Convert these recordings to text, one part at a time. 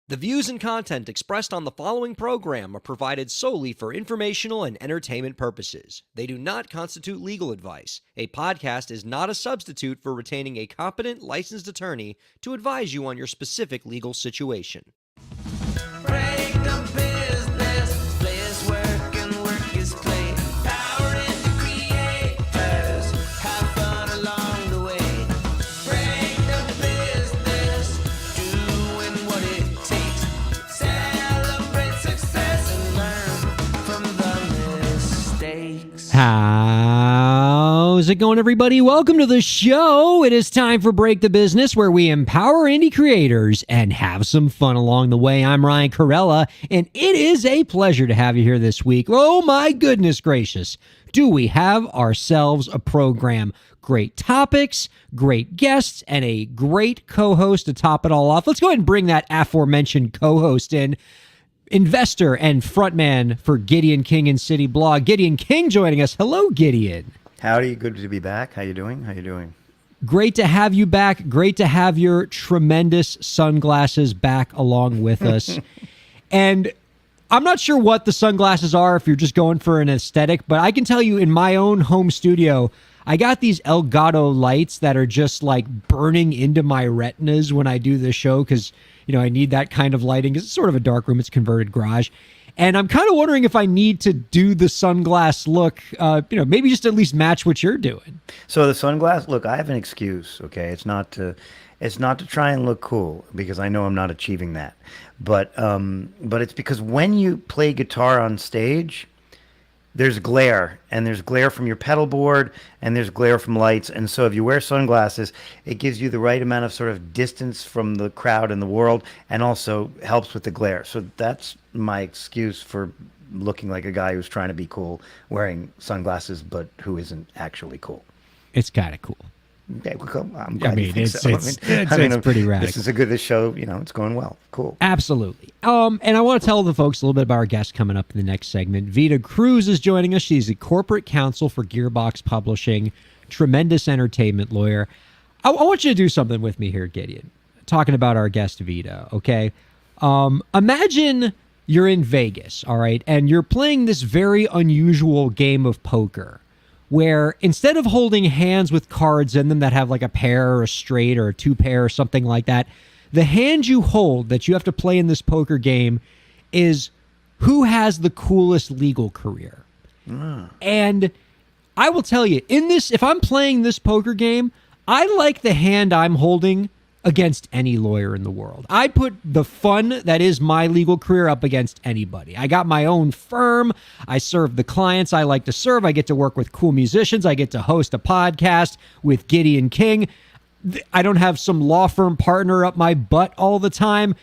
The views and content expressed on the following program are provided solely for informational and entertainment purposes. They do not constitute legal advice. A podcast is not a substitute for retaining a competent, licensed attorney to advise you on your specific legal situation. Break the business, play is work and work is play. Power in the creators, have fun along the way. Break the business, doing what it takes. Celebrate success and learn from the mistakes. How's it going, everybody? Welcome to the show. It is time for Break the Business, where we empower indie creators and have some fun along the way. I'm Ryan Kairalla, and it is a pleasure to have you here this week. Oh my goodness gracious, do we have ourselves a program? Great topics, great guests, and a great co-host to top it all off. Let's go ahead and bring that aforementioned co-host in. Investor and frontman for Gideon King and City Blog, Gideon King, joining us. Hello, Gideon. Howdy, good to be back. How you doing? Great to have you back. Great to have your tremendous sunglasses back along with us. And I'm not sure what the sunglasses are if you're just going for an aesthetic, but I can tell you in my own home studio, I got these Elgato lights that are just like burning into my retinas when I do this show because, you know, I need that kind of lighting. It's sort of a dark room. It's a converted garage. And I'm kind of wondering if I need to do the sunglass look, maybe just at least match what you're doing. So the sunglass, look, I have an excuse, okay? It's not to try and look cool because I know I'm not achieving that. But it's because when you play guitar on stage, there's glare, and there's glare from your pedal board, and there's glare from lights. And so if you wear sunglasses, it gives you the right amount of sort of distance from the crowd and the world, and also helps with the glare. So that's my excuse for looking like a guy who's trying to be cool, wearing sunglasses, but who isn't actually cool. It's kind of cool. Okay, well, I'm glad you think it's so. it's pretty radical. This show, it's going well. Cool. Absolutely. And I want to tell the folks a little bit about our guest coming up in the next segment. Vida Cruz is joining us. She's the corporate counsel for Gearbox Publishing, tremendous entertainment lawyer. I want you to do something with me here, Gideon, talking about our guest, Vida, okay? Imagine you're in Vegas, all right, and you're playing this very unusual game of poker, where instead of holding hands with cards in them that have like a pair or a straight or a two pair or something like that, the hand you hold that you have to play in this poker game is who has the coolest legal career. And I will tell you, if I'm playing this poker game, I like the hand I'm holding against any lawyer in the world. I put the fun that is my legal career up against anybody. I got my own firm. I serve the clients I like to serve. I get to work with cool musicians. I get to host a podcast with Gideon King. I don't have some law firm partner up my butt all the time.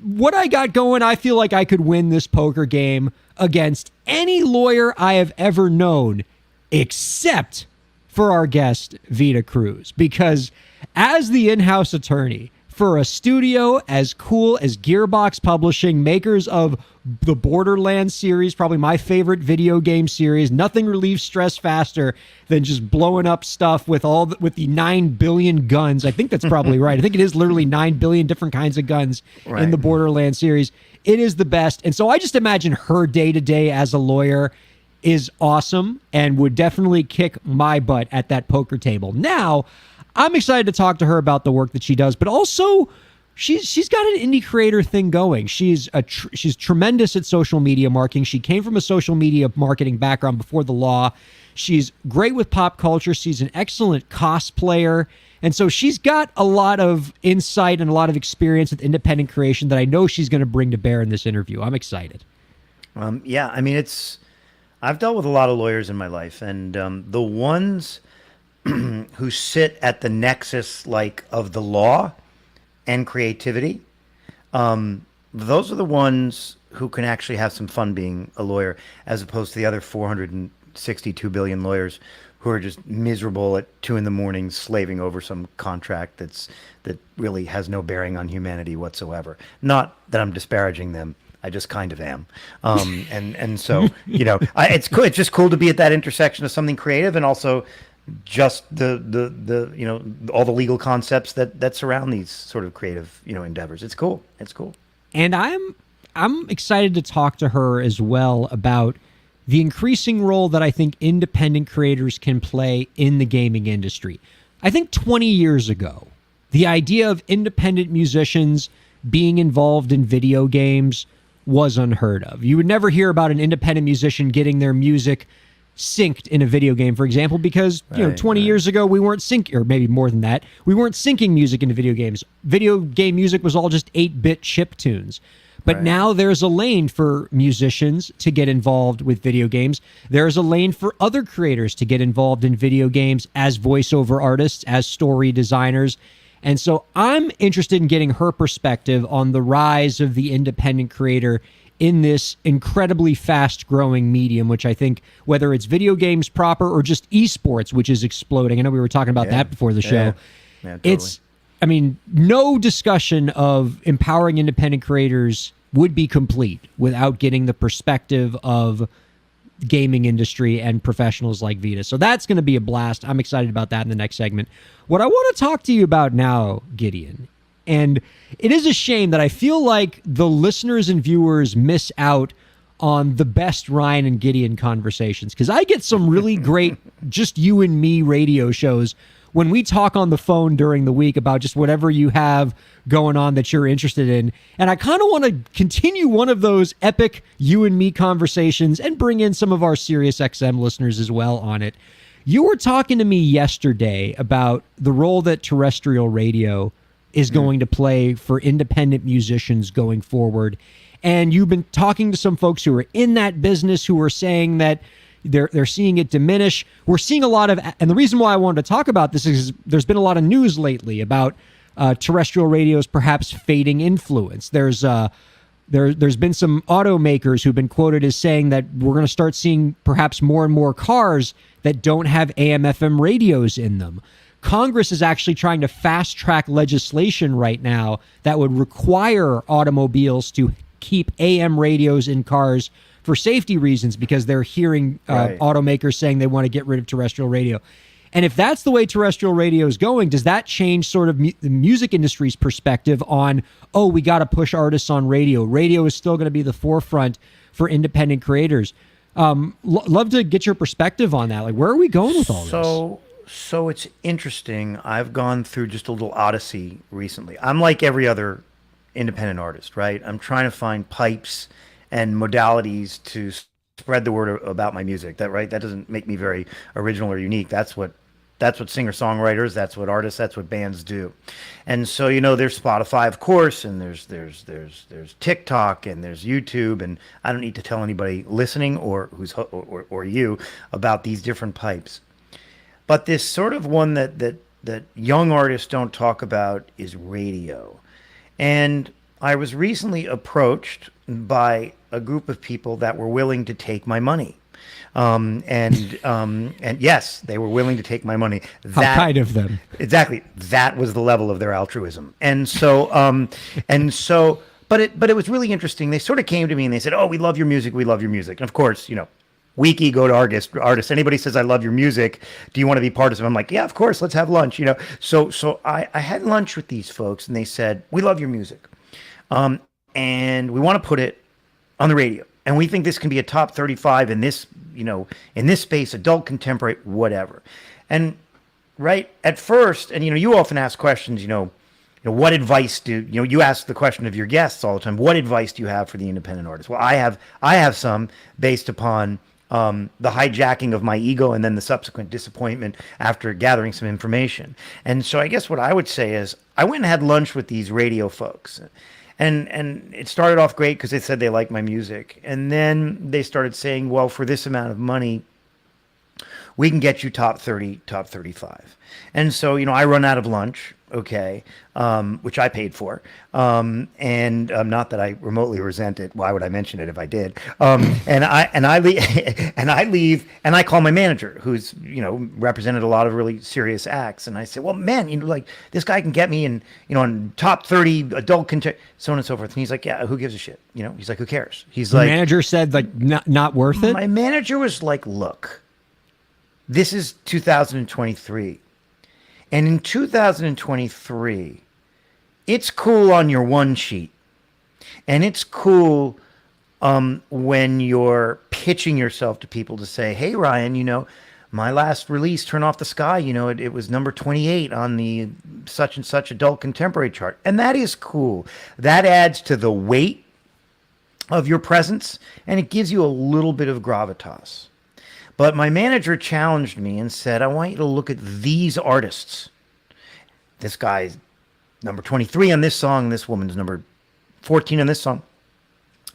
What I got going, I feel like I could win this poker game against any lawyer I have ever known, except for our guest, Vida Cruz, because as the in-house attorney for a studio as cool as Gearbox Publishing, makers of the Borderlands series, probably my favorite video game series, nothing relieves stress faster than just blowing up stuff with the 9 billion guns. I think that's probably right. I think it is literally 9 billion different kinds of guns in the Borderlands series. It is the best. And so I just imagine her day-to-day as a lawyer is awesome and would definitely kick my butt at that poker table. Now, I'm excited to talk to her about the work that she does, but also she's got an indie creator thing going. She's tremendous at social media marketing. She came from a social media marketing background before the law. She's great with pop culture. She's an excellent cosplayer. And so she's got a lot of insight and a lot of experience with independent creation that I know she's going to bring to bear in this interview. I'm excited. I've dealt with a lot of lawyers in my life, and the ones who sit at the nexus of the law and creativity, those are the ones who can actually have some fun being a lawyer, as opposed to the other 462 billion lawyers who are just miserable at 2 a.m. slaving over some contract that really has no bearing on humanity whatsoever. Not that I'm disparaging them. I just kind of am. And so, it's cool. It's just cool to be at that intersection of something creative and also just the all the legal concepts that surround these sort of creative, endeavors. It's cool. And I'm excited to talk to her as well about the increasing role that I think independent creators can play in the gaming industry. I think 20 years ago, the idea of independent musicians being involved in video games was unheard of. You would never hear about an independent musician getting their music synced in a video game, for example, because 20 years ago we weren't syncing, or maybe more than that, we weren't syncing music into video games. Video game music was all just 8-bit chip tunes. But now there's a lane for musicians to get involved with video games. There's a lane for other creators to get involved in video games as voiceover artists, as story designers. And so I'm interested in getting her perspective on the rise of the independent creator in this incredibly fast-growing medium, which I think, whether it's video games proper or just esports, which is exploding. I know we were talking about that before the show. Yeah, totally. No discussion of empowering independent creators would be complete without getting the perspective of gaming industry and professionals like Vita. So that's going to be a blast. I'm excited about that in the next segment. What I want to talk to you about now, Gideon, and it is a shame that I feel like the listeners and viewers miss out on the best Ryan and Gideon conversations, because I get some really great just you and me radio shows when we talk on the phone during the week about just whatever you have going on that you're interested in. And I kind of want to continue one of those epic you and me conversations and bring in some of our Sirius XM listeners as well on it. You were talking to me yesterday about the role that terrestrial radio is going to play for independent musicians going forward. And you've been talking to some folks who are in that business who are saying that they're seeing it diminish. We're seeing a lot of, and the reason why I wanted to talk about this is there's been a lot of news lately about terrestrial radio's perhaps fading influence. There's been some automakers who've been quoted as saying that we're going to start seeing perhaps more and more cars that don't have AM/FM radios in them. Congress is actually trying to fast track legislation right now that would require automobiles to keep AM radios in cars for safety reasons, because they're hearing automakers saying they want to get rid of terrestrial radio. And if that's the way terrestrial radio is going, does that change sort of the music industry's perspective on, we got to push artists on radio? Radio is still going to be the forefront for independent creators. Love to get your perspective on that. Like, where are we going with all this? So it's interesting. I've gone through just a little odyssey recently. I'm like every other independent artist, right? I'm trying to find pipes and modalities to spread the word about my music. That doesn't make me very original or unique. That's what singer-songwriters, that's what artists, that's what bands do. And so, there's Spotify, of course, and there's TikTok, and there's YouTube, and I don't need to tell anybody listening or or you about these different pipes. But this sort of one that young artists don't talk about is radio. And I was recently approached by a group of people that were willing to take my money. And yes, they were willing to take my money. How kind of them. Exactly. That was the level of their altruism. And so, but it was really interesting. They sort of came to me and they said, "Oh, we love your music. We love your music." And of course, weak ego to artists. Anybody says, "I love your music. Do you want to be part of it?" I'm like, "Yeah, of course. Let's have lunch." So I had lunch with these folks and they said, "We love your music. And we want to put it on the radio. And we think this can be a top 35 in this, in this space, adult, contemporary, whatever." And right at first, and you often ask questions, what advice you ask the question of your guests all the time, what advice do you have for the independent artist? Well, I have some based upon the hijacking of my ego and then the subsequent disappointment after gathering some information. And so I guess what I would say is I went and had lunch with these radio folks. And it started off great because they said they liked my music. And then they started saying, well, for this amount of money, we can get you top 30, top 35. And so, I run out of lunch, okay, which I paid for. And not that I remotely resent it. Why would I mention it if I did? And I leave and I call my manager, who's, represented a lot of really serious acts. And I say, well, man, this guy can get me in top 30 adult so on and so forth. And he's like, yeah, who gives a shit? He's like, who cares? He's the like, manager said not worth it. My manager was like, look, this is 2023. And in 2023, it's cool on your one sheet. And it's cool when you're pitching yourself to people to say, hey, Ryan, my last release, Turn Off the Sky, it was number 28 on the such and such adult contemporary chart. And that is cool. That adds to the weight of your presence, and it gives you a little bit of gravitas. But my manager challenged me and said, I want you to look at these artists. This guy's number 23 on this song. This woman's number 14 on this song.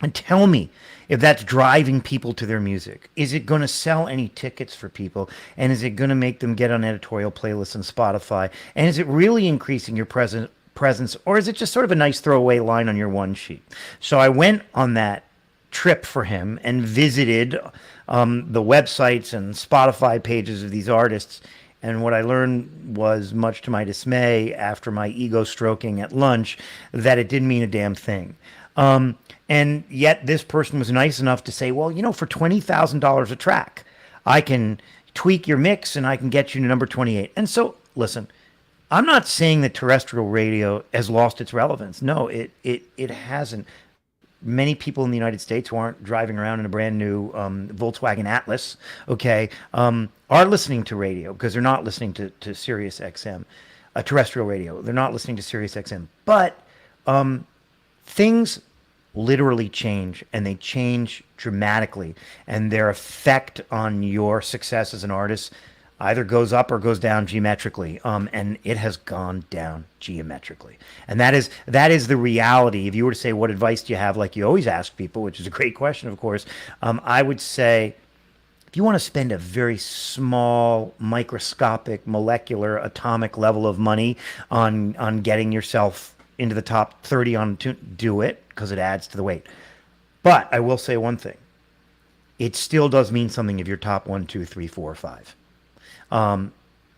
And tell me if that's driving people to their music. Is it going to sell any tickets for people? And is it going to make them get on editorial playlists on Spotify? And is it really increasing your presence? Or is it just sort of a nice throwaway line on your one sheet? So I went on that trip for him and visited the websites and Spotify pages of these artists. And what I learned was, much to my dismay, after my ego stroking at lunch, that it didn't mean a damn thing. And yet this person was nice enough to say, well, for $20,000 a track, I can tweak your mix and I can get you to number 28. And so, listen, I'm not saying that terrestrial radio has lost its relevance. No, it hasn't. Many people in the United States who aren't driving around in a brand new Volkswagen Atlas, are listening to radio because they're not listening to Sirius XM, terrestrial radio. They're not listening to Sirius XM. But things literally change, and they change dramatically, and their effect on your success as an artist either goes up or goes down geometrically, and it has gone down geometrically. And that is the reality. If you were to say, what advice do you have, like you always ask people, which is a great question, of course, I would say, if you want to spend a very small, microscopic, molecular, atomic level of money on getting yourself into the top 30 on do it, because it adds to the weight. But I will say one thing. It still does mean something if you're top 1, 2, 3, 4, 5.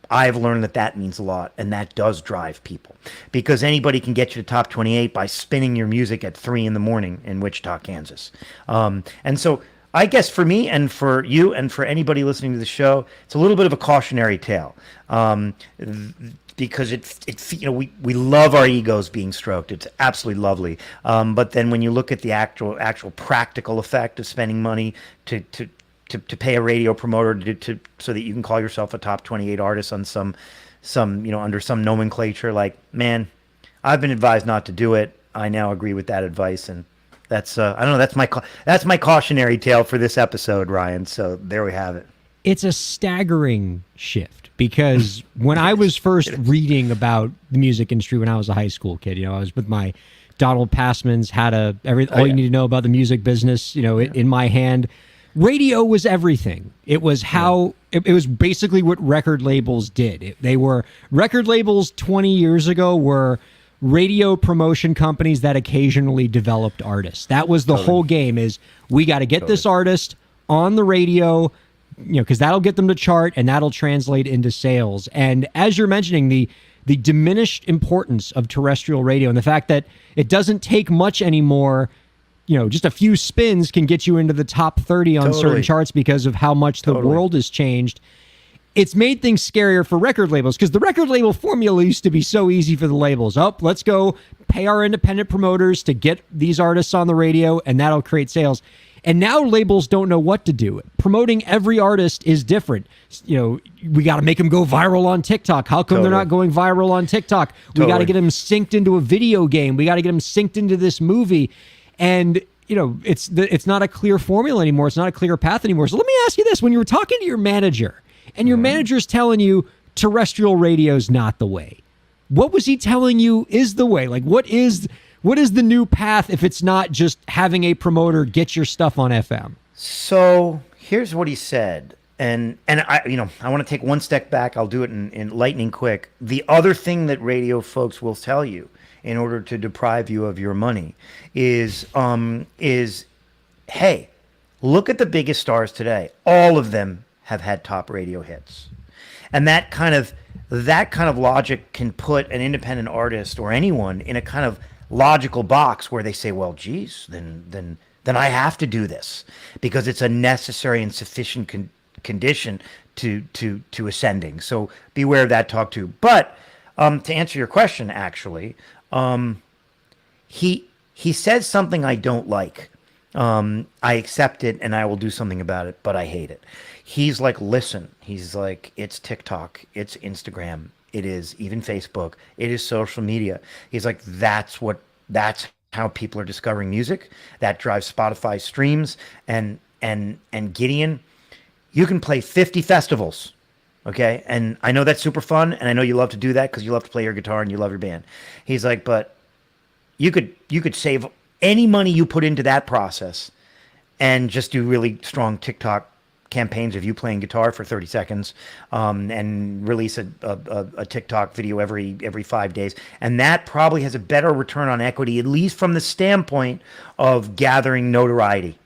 I've learned that means a lot, and that does drive people, because anybody can get you to top 28 by spinning your music at 3 a.m. in Wichita, Kansas. And so I guess for me and for you and for anybody listening to the show, it's a little bit of a cautionary tale. Because we love our egos being stroked. It's absolutely lovely. But then when you look at the actual practical effect of spending money to pay a radio promoter so that you can call yourself a top 28 artist on some under some nomenclature, like, man, I've been advised not to do it. I now agree with that advice, and that's I don't know. That's my cautionary tale for this episode, Ryan. So there we have it. It's a staggering shift, because when I was first reading about the music industry when I was a high school kid, I was with my Donald Passman's, had all you need to know about the music business, in my hand. Radio was everything. It was it was basically what record labels did. Record labels 20 years ago were radio promotion companies that occasionally developed artists. That was the whole game, is we got to get this artist on the radio, because that'll get them to chart and that'll translate into sales. And as you're mentioning, the diminished importance of terrestrial radio and the fact that it doesn't take much anymore, just a few spins can get you into the top 30 on certain charts because of how much the world has changed. It's made things scarier for record labels, because the record label formula used to be so easy for the labels. Let's go pay our independent promoters to get these artists on the radio, and that'll create sales. And now labels don't know what to do. Promoting every artist is different. We got to make them go viral on TikTok. How come they're not going viral on TikTok? We got to get them synced into a video game. We got to get them synced into this movie. And, it's not a clear formula anymore. It's not a clear path anymore. So let me ask you this. When you were talking to your manager, and your manager's telling you terrestrial radio's not the way, what was he telling you is the way? Like, what is the new path if it's not just having a promoter get your stuff on FM? So here's what he said. And I want to take one step back. I'll do it in lightning quick. The other thing that radio folks will tell you in order to deprive you of your money is hey, look at the biggest stars today. All of them have had top radio hits. And that kind of logic can put an independent artist or anyone in a kind of logical box where they say, well, geez, then I have to do this because it's a necessary and sufficient condition to ascending. So beware of that talk too. But to answer your question, actually, he says something I don't like. I accept it and I will do something about it, but I hate it. He's like, listen, he's like, it's TikTok, it's Instagram, it is even Facebook, it is social media. He's like, that's how people are discovering music. That drives Spotify streams. And Gideon, you can play 50 festivals. Okay. And I know that's super fun. And I know you love to do that because you love to play your guitar and you love your band. He's like, but you could save any money you put into that process and just do really strong TikTok campaigns of you playing guitar for 30 seconds, and release a TikTok video every 5 days. And that probably has a better return on equity, at least from the standpoint of gathering notoriety,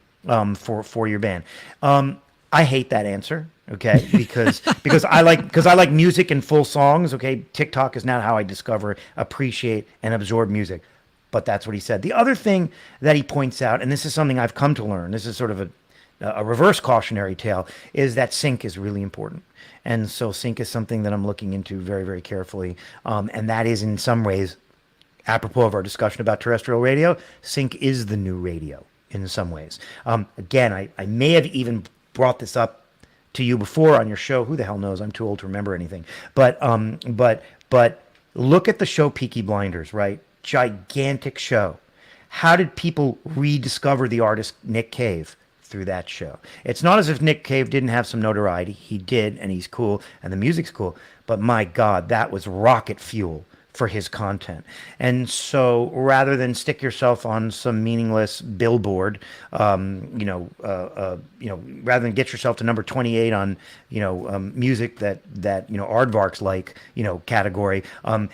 for your band. I hate that answer. Okay. Because I like music and full songs. Okay. TikTok is not how I discover, appreciate, and absorb music. But that's what he said. The other thing that he points out, and this is something I've come to learn, this is sort of a reverse cautionary tale, is that sync is really important. And so sync is something that I'm looking into very, very carefully. And that is in some ways, apropos of our discussion about terrestrial radio, sync is the new radio in some ways. Again, I may have even brought this up to you before on your show. Who the hell knows? I'm too old to remember anything. But look at the show Peaky Blinders, right? Gigantic show. How did people rediscover the artist Nick Cave? Through that show. It's not as if Nick Cave didn't have some notoriety. He did, and he's cool, and the music's cool. But my God, that was rocket fuel for his content. And so rather than stick yourself on some meaningless billboard, rather than get yourself to number 28 on, music that aardvarks like, category,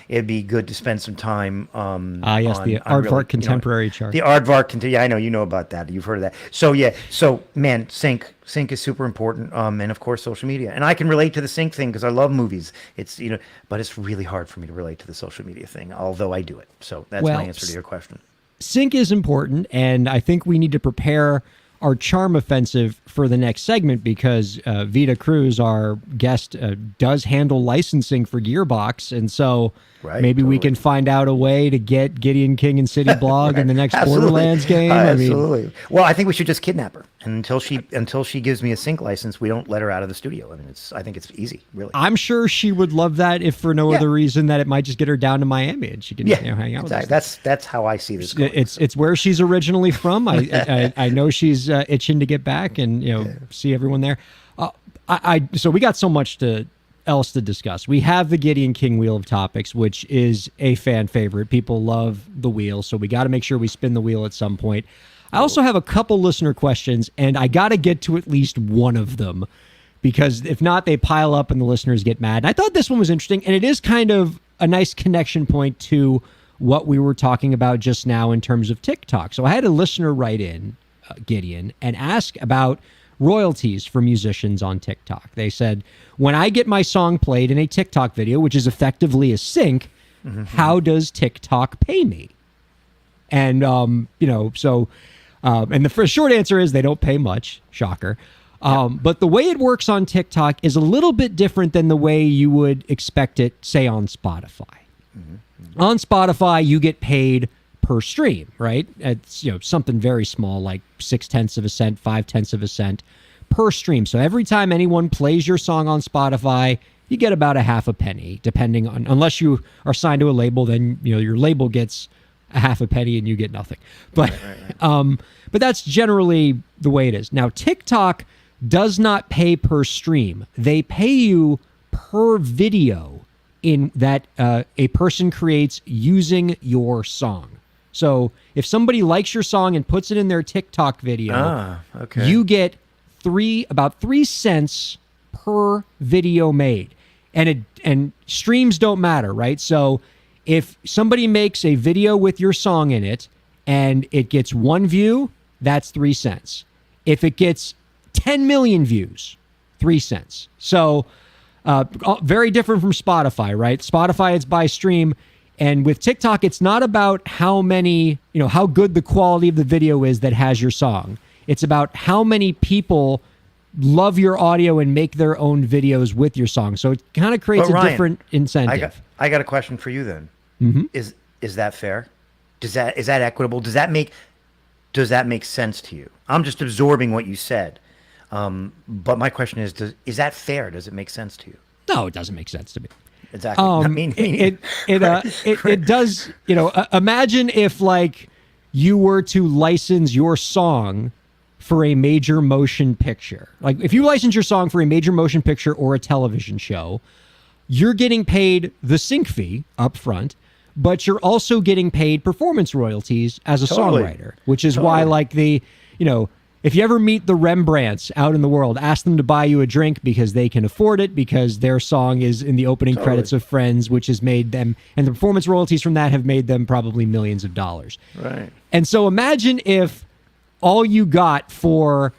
it'd be good to spend some time yes, the Aardvark Contemporary chart. The Aardvark, yeah, I know, you know about that. You've heard of that. So man, sync is super important, and of course social media. And I can relate to the sync thing because I love movies. It's but it's really hard for me to relate to the social media thing, although I do it. So that's my answer to your question. Sync is important, and I think we need to prepare our charm offensive for the next segment because Vita Cruz, our guest, does handle licensing for Gearbox, and so maybe we can find out a way to get Gideon King and City Blog in the next Borderlands game. Absolutely. Well, I think we should just kidnap her, and until she gives me a sync license, we don't let her out of the studio. I mean, I think it's easy, really. I'm sure she would love that, if for no other reason that it might just get her down to Miami and she can hang out with us. That's how I see this going. It's where she's originally from. I know she's itching to get back and see everyone there. So we got so much else to discuss. We have the Gideon King Wheel of Topics, which is a fan favorite. People love the wheel, so we got to make sure we spin the wheel at some point. I also have a couple listener questions, and I got to get to at least one of them, because if not, they pile up and the listeners get mad. And I thought this one was interesting, and it is kind of a nice connection point to what we were talking about just now in terms of TikTok. So I had a listener write in, Gideon, and ask about royalties for musicians on TikTok. They said, when I get my song played in a TikTok video, which is effectively a sync, how does TikTok pay me? And, and the short answer is they don't pay much. Shocker. But the way it works on TikTok is a little bit different than the way you would expect it, say, on Spotify. On Spotify, you get paid per stream, right? It's something very small, like 0.6 of a cent, 0.5 of a cent per stream. So every time anyone plays your song on Spotify, you get about 0.5 penny, depending on, unless you are signed to a label, then your label gets 0.5 penny and you get nothing. But but that's generally the way it is. Now TikTok does not pay per stream. They pay you per video in that a person creates using your song. So if somebody likes your song and puts it in their TikTok video, you get about 3 cents per video made. And streams don't matter, right? So if somebody makes a video with your song in it and it gets 1 view, that's 3 cents. If it gets 10 million views, 3 cents. So very different from Spotify, right? Spotify, it's by stream. And with TikTok, it's not about how many, how good the quality of the video is that has your song. It's about how many people love your audio and make their own videos with your song. So it kind of creates a different incentive. I got a question for you then. Is that fair? Is that equitable? Does that make sense to you? I'm just absorbing what you said. But my question is that fair? Does it make sense to you? No, it doesn't make sense to me. Exactly. I mean, It does. Imagine if like you were to license your song for a major motion picture. Like if you license your song for a major motion picture or a television show, you're getting paid the sync fee up front, but you're also getting paid performance royalties as a Totally. songwriter, which is why like if you ever meet the Rembrandts out in the world, ask them to buy you a drink because they can afford it, because their song is in the opening credits of Friends, which has made them, and the performance royalties from that have made them probably millions of dollars. right. And so imagine if all you got for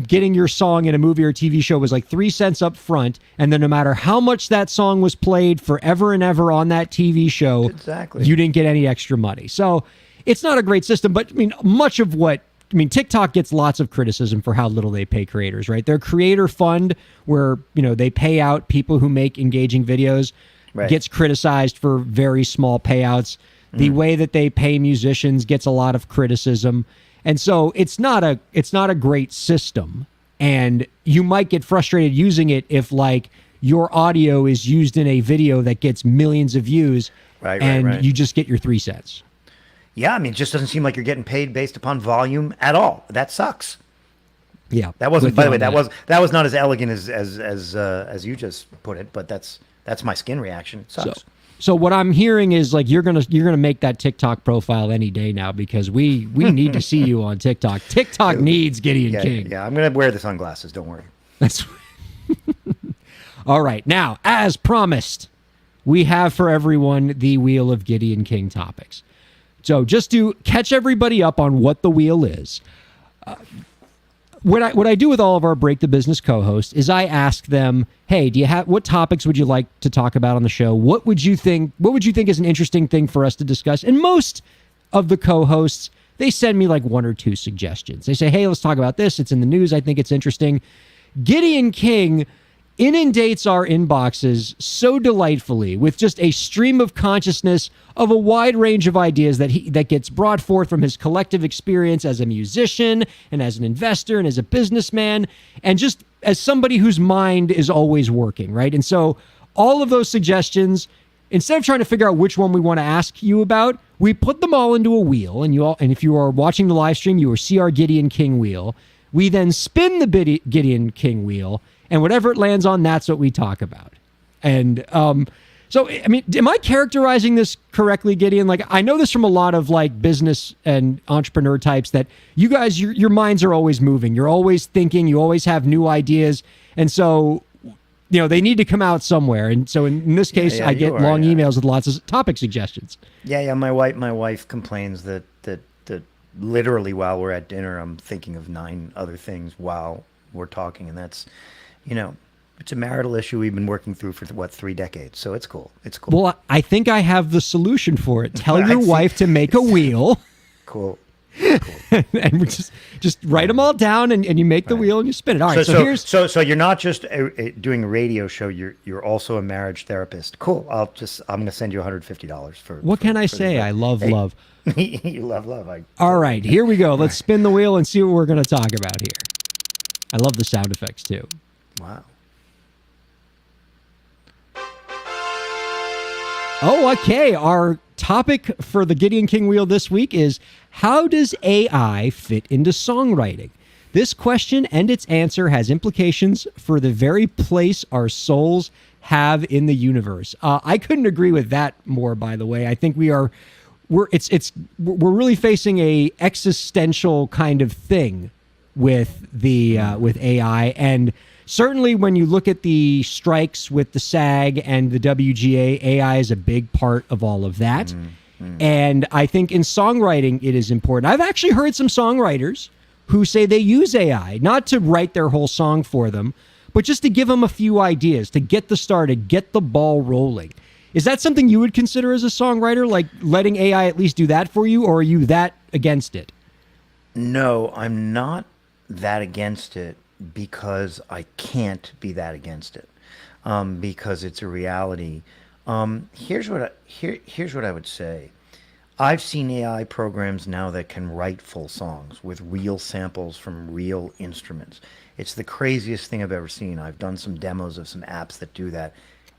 getting your song in a movie or TV show was like 3 cents up front, and then no matter how much that song was played forever and ever on that TV show, Exactly. you didn't get any extra money. So it's not a great system, but I mean, TikTok gets lots of criticism for how little they pay creators, right? Their creator fund, where, they pay out people who make engaging videos, Right. gets criticized for very small payouts. The way that they pay musicians gets a lot of criticism. And so it's not a great system. And you might get frustrated using it if like your audio is used in a video that gets millions of views and right. you just get your 3 cents. Yeah, I mean, it just doesn't seem like you're getting paid based upon volume at all. That sucks. Yeah. That wasn't, with by you the way, on that was not as elegant as you just put it, but that's my skin reaction. It sucks. So what I'm hearing is like you're gonna make that TikTok profile any day now, because we need to see you on TikTok. TikTok needs Gideon Yeah, King. yeah, I'm gonna wear the sunglasses. Don't worry. That's all right. Now, as promised, we have for everyone the Wheel of Gideon King topics. So just to catch everybody up on what the wheel is, what I do with all of our Break the Business co-hosts is I ask them, hey, what topics would you like to talk about on the show? What would you think is an interesting thing for us to discuss? And most of the co-hosts, they send me like 1 or 2 suggestions. They say, hey, let's talk about this. It's in the news. I think it's interesting. Gideon King inundates our inboxes so delightfully with just a stream of consciousness of a wide range of ideas that gets brought forth from his collective experience as a musician and as an investor and as a businessman and just as somebody whose mind is always working, right? And so all of those suggestions, instead of trying to figure out which one we want to ask you about, we put them all into a wheel, and if you are watching the live stream, you will see our Gideon King wheel. We then spin the Gideon King wheel, and whatever it lands on, that's what we talk about. And so, I mean, am I characterizing this correctly, Gideon? Like, I know this from a lot of like business and entrepreneur types that you guys, your minds are always moving. You're always thinking. You always have new ideas, and so they need to come out somewhere. And so, in this case, I get long emails with lots of topic suggestions. Yeah. My wife complains that literally while we're at dinner, I'm thinking of 9 other things while we're talking, and that's, it's a marital issue we've been working through for 3 decades. So it's cool. It's cool. Well, I think I have the solution for it. Tell your wife to make a wheel. Cool. And we just write them all down, and you make the wheel and you spin it. All right. So you're not just doing a radio show. You're also a marriage therapist. Cool. I'm going to send you $150 for. What can I say? I love love. You love love. All right, here we go. Let's spin the wheel and see what we're going to talk about here. I love the sound effects too. Wow. Oh, okay. Our topic for the Gideon King wheel this week is, how does AI fit into songwriting? This question and its answer has implications for the very place our souls have in the universe. I couldn't agree with that more, by the way. I think we're really facing a existential kind of thing with with AI, and certainly when you look at the strikes with the SAG and the WGA, AI is a big part of all of that. And I think in songwriting it is important. I've actually heard some songwriters who say they use AI not to write their whole song for them, but just to give them a few ideas, to get the started, get the ball rolling. Is that something you would consider as a songwriter, like letting AI at least do that for you, or are you that against it? No, I'm not that against it because I can't be that against it, because it's a reality. Here's what I would say. I've seen AI programs now that can write full songs with real samples from real instruments. It's the craziest thing I've ever seen. I've done some demos of some apps that do that.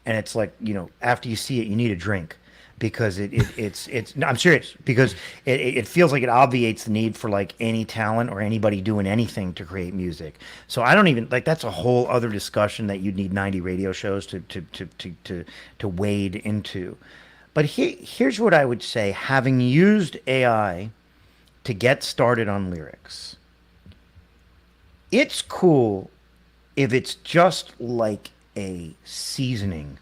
And it's like, after you see it, you need a drink because it's no, I'm serious, because it feels like it obviates the need for like any talent or anybody doing anything to create music. So I don't even like, that's a whole other discussion that you'd need 90 radio shows to wade into. But here's what I would say, having used AI to get started on lyrics. It's cool if it's just like a seasoning.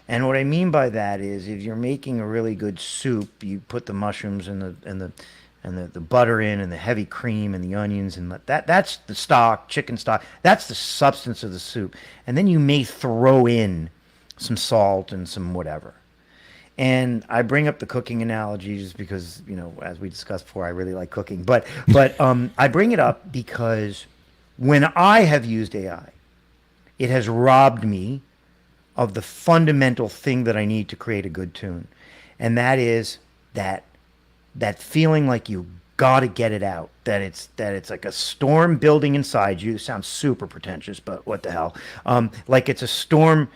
And what I mean by that is, if you're making a really good soup, you put the mushrooms and the butter in, and the heavy cream and the onions, and that's the stock, chicken stock. That's the substance of the soup. And then you may throw in some salt and some whatever. And I bring up the cooking analogies because, as we discussed before, I really like cooking. But I bring it up because when I have used AI, it has robbed me of the fundamental thing that I need to create a good tune. And that is that feeling like you got to get it out, that it's like a storm building inside you. It sounds super pretentious, but what the hell? Like it's a storm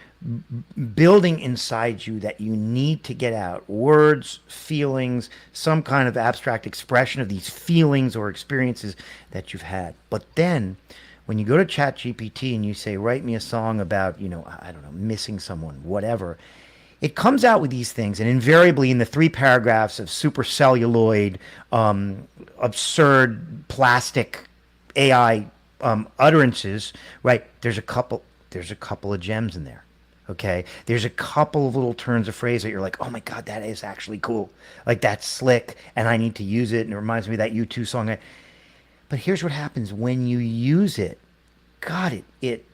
building inside you that you need to get out. Words, feelings, some kind of abstract expression of these feelings or experiences that you've had. But then when you go to ChatGPT and you say, write me a song about, I don't know, missing someone, whatever, it comes out with these things. And invariably in the 3 paragraphs of super celluloid, absurd plastic AI utterances, right? There's a couple of gems in there. Okay, there's a couple of little turns of phrase that you're like, oh my God, that is actually cool. Like, that's slick, and I need to use it, and it reminds me of that U2 song. But here's what happens when you use it. God, it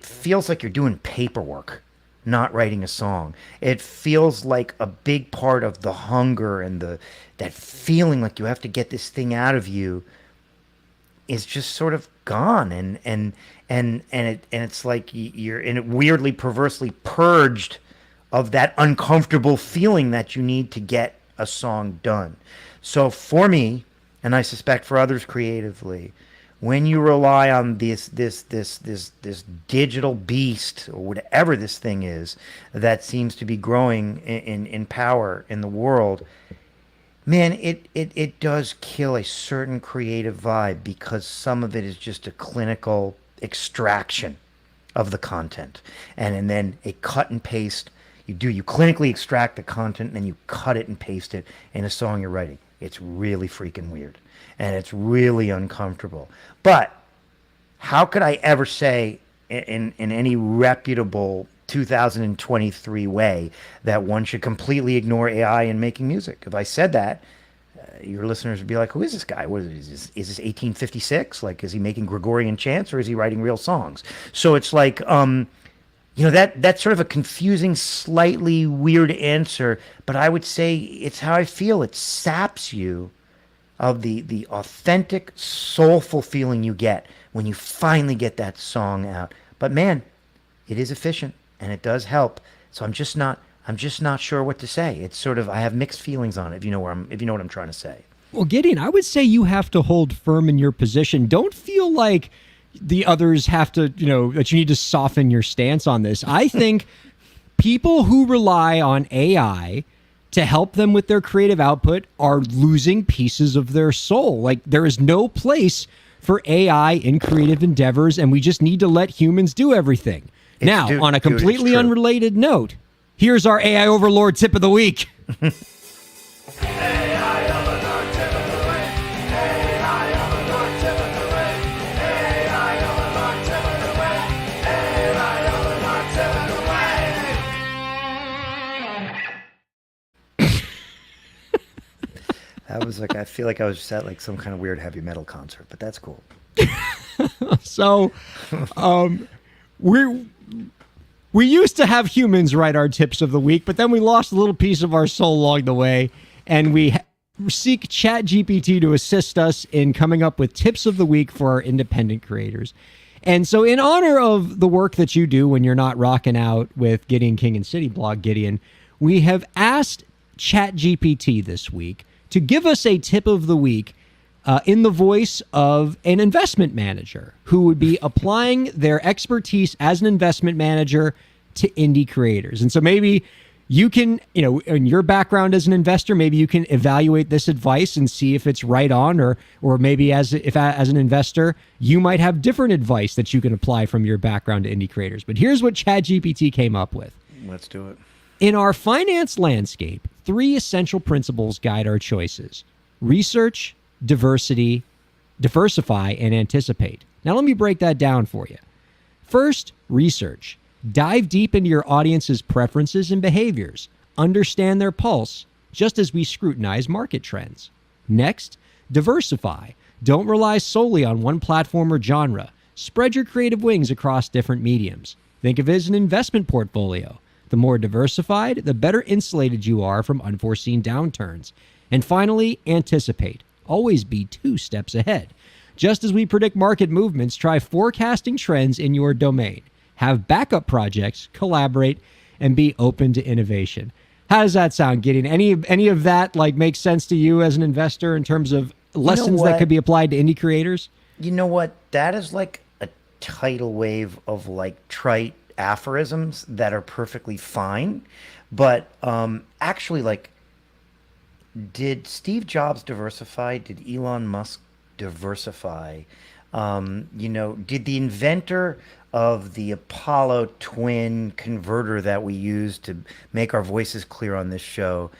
feels like you're doing paperwork, not writing a song. It feels like a big part of the hunger and that feeling like you have to get this thing out of you is just sort of gone, and it's like you're weirdly, perversely purged of that uncomfortable feeling that you need to get a song done. So for me, and I suspect for others creatively, when you rely on this digital beast, or whatever this thing is that seems to be growing in power in the world, man, it does kill a certain creative vibe, because some of it is just a clinical extraction of the content. And then a cut and paste. You clinically extract the content, and then you cut it and paste it in a song you're writing. It's really freaking weird. And it's really uncomfortable. But how could I ever say in any reputable 2023 way that one should completely ignore AI in making music? If I said that, your listeners would be like, who is this guy? What is this? Is this 1856? Like, is he making Gregorian chants, or is he writing real songs? So it's like, that's sort of a confusing, slightly weird answer, but I would say it's how I feel. It saps you of the authentic, soulful feeling you get when you finally get that song out. But man, it is efficient, and it does help. So I'm just not sure what to say. It's sort of, I have mixed feelings on it, if you know what I'm trying to say. Well, Gideon, I would say you have to hold firm in your position. Don't feel like the others have to, that you need to soften your stance on this. I think people who rely on AI to help them with their creative output are losing pieces of their soul. Like, there is no place for AI in creative endeavors, and we just need to let humans do everything. On a completely unrelated note, here's our AI Overlord tip of the week. That was like, I feel like I was just at like some kind of weird heavy metal concert, but that's cool. So, we used to have humans write our tips of the week, but then we lost a little piece of our soul along the way, and we seek ChatGPT to assist us in coming up with tips of the week for our independent creators. And so, in honor of the work that you do when you're not rocking out with Gideon King and City Blog, Gideon, we have asked ChatGPT this week to give us a tip of the week in the voice of an investment manager who would be applying their expertise as an investment manager to indie creators. And so maybe you can, in your background as an investor, maybe you can evaluate this advice and see if it's right on, or maybe as an investor, you might have different advice that you can apply from your background to indie creators. But here's what ChatGPT came up with. Let's do it. In our finance landscape, 3 essential principles guide our choices: research, diversify, and anticipate. Now, let me break that down for you. First, research. Dive deep into your audience's preferences and behaviors. Understand their pulse, just as we scrutinize market trends. Next, diversify. Don't rely solely on one platform or genre. Spread your creative wings across different mediums. Think of it as an investment portfolio. The more diversified, the better insulated you are from unforeseen downturns. And finally, anticipate. Always be 2 steps ahead. Just as we predict market movements, try forecasting trends in your domain. Have backup projects, collaborate, and be open to innovation. How does that sound, Gideon? Any of that makes sense to you as an investor in terms of lessons that could be applied to indie creators? You know what? That is like a tidal wave of trite aphorisms that are perfectly fine. But actually, did Steve Jobs diversify? Did Elon Musk diversify? Did the inventor of the Apollo twin converter that we use to make our voices clear on this show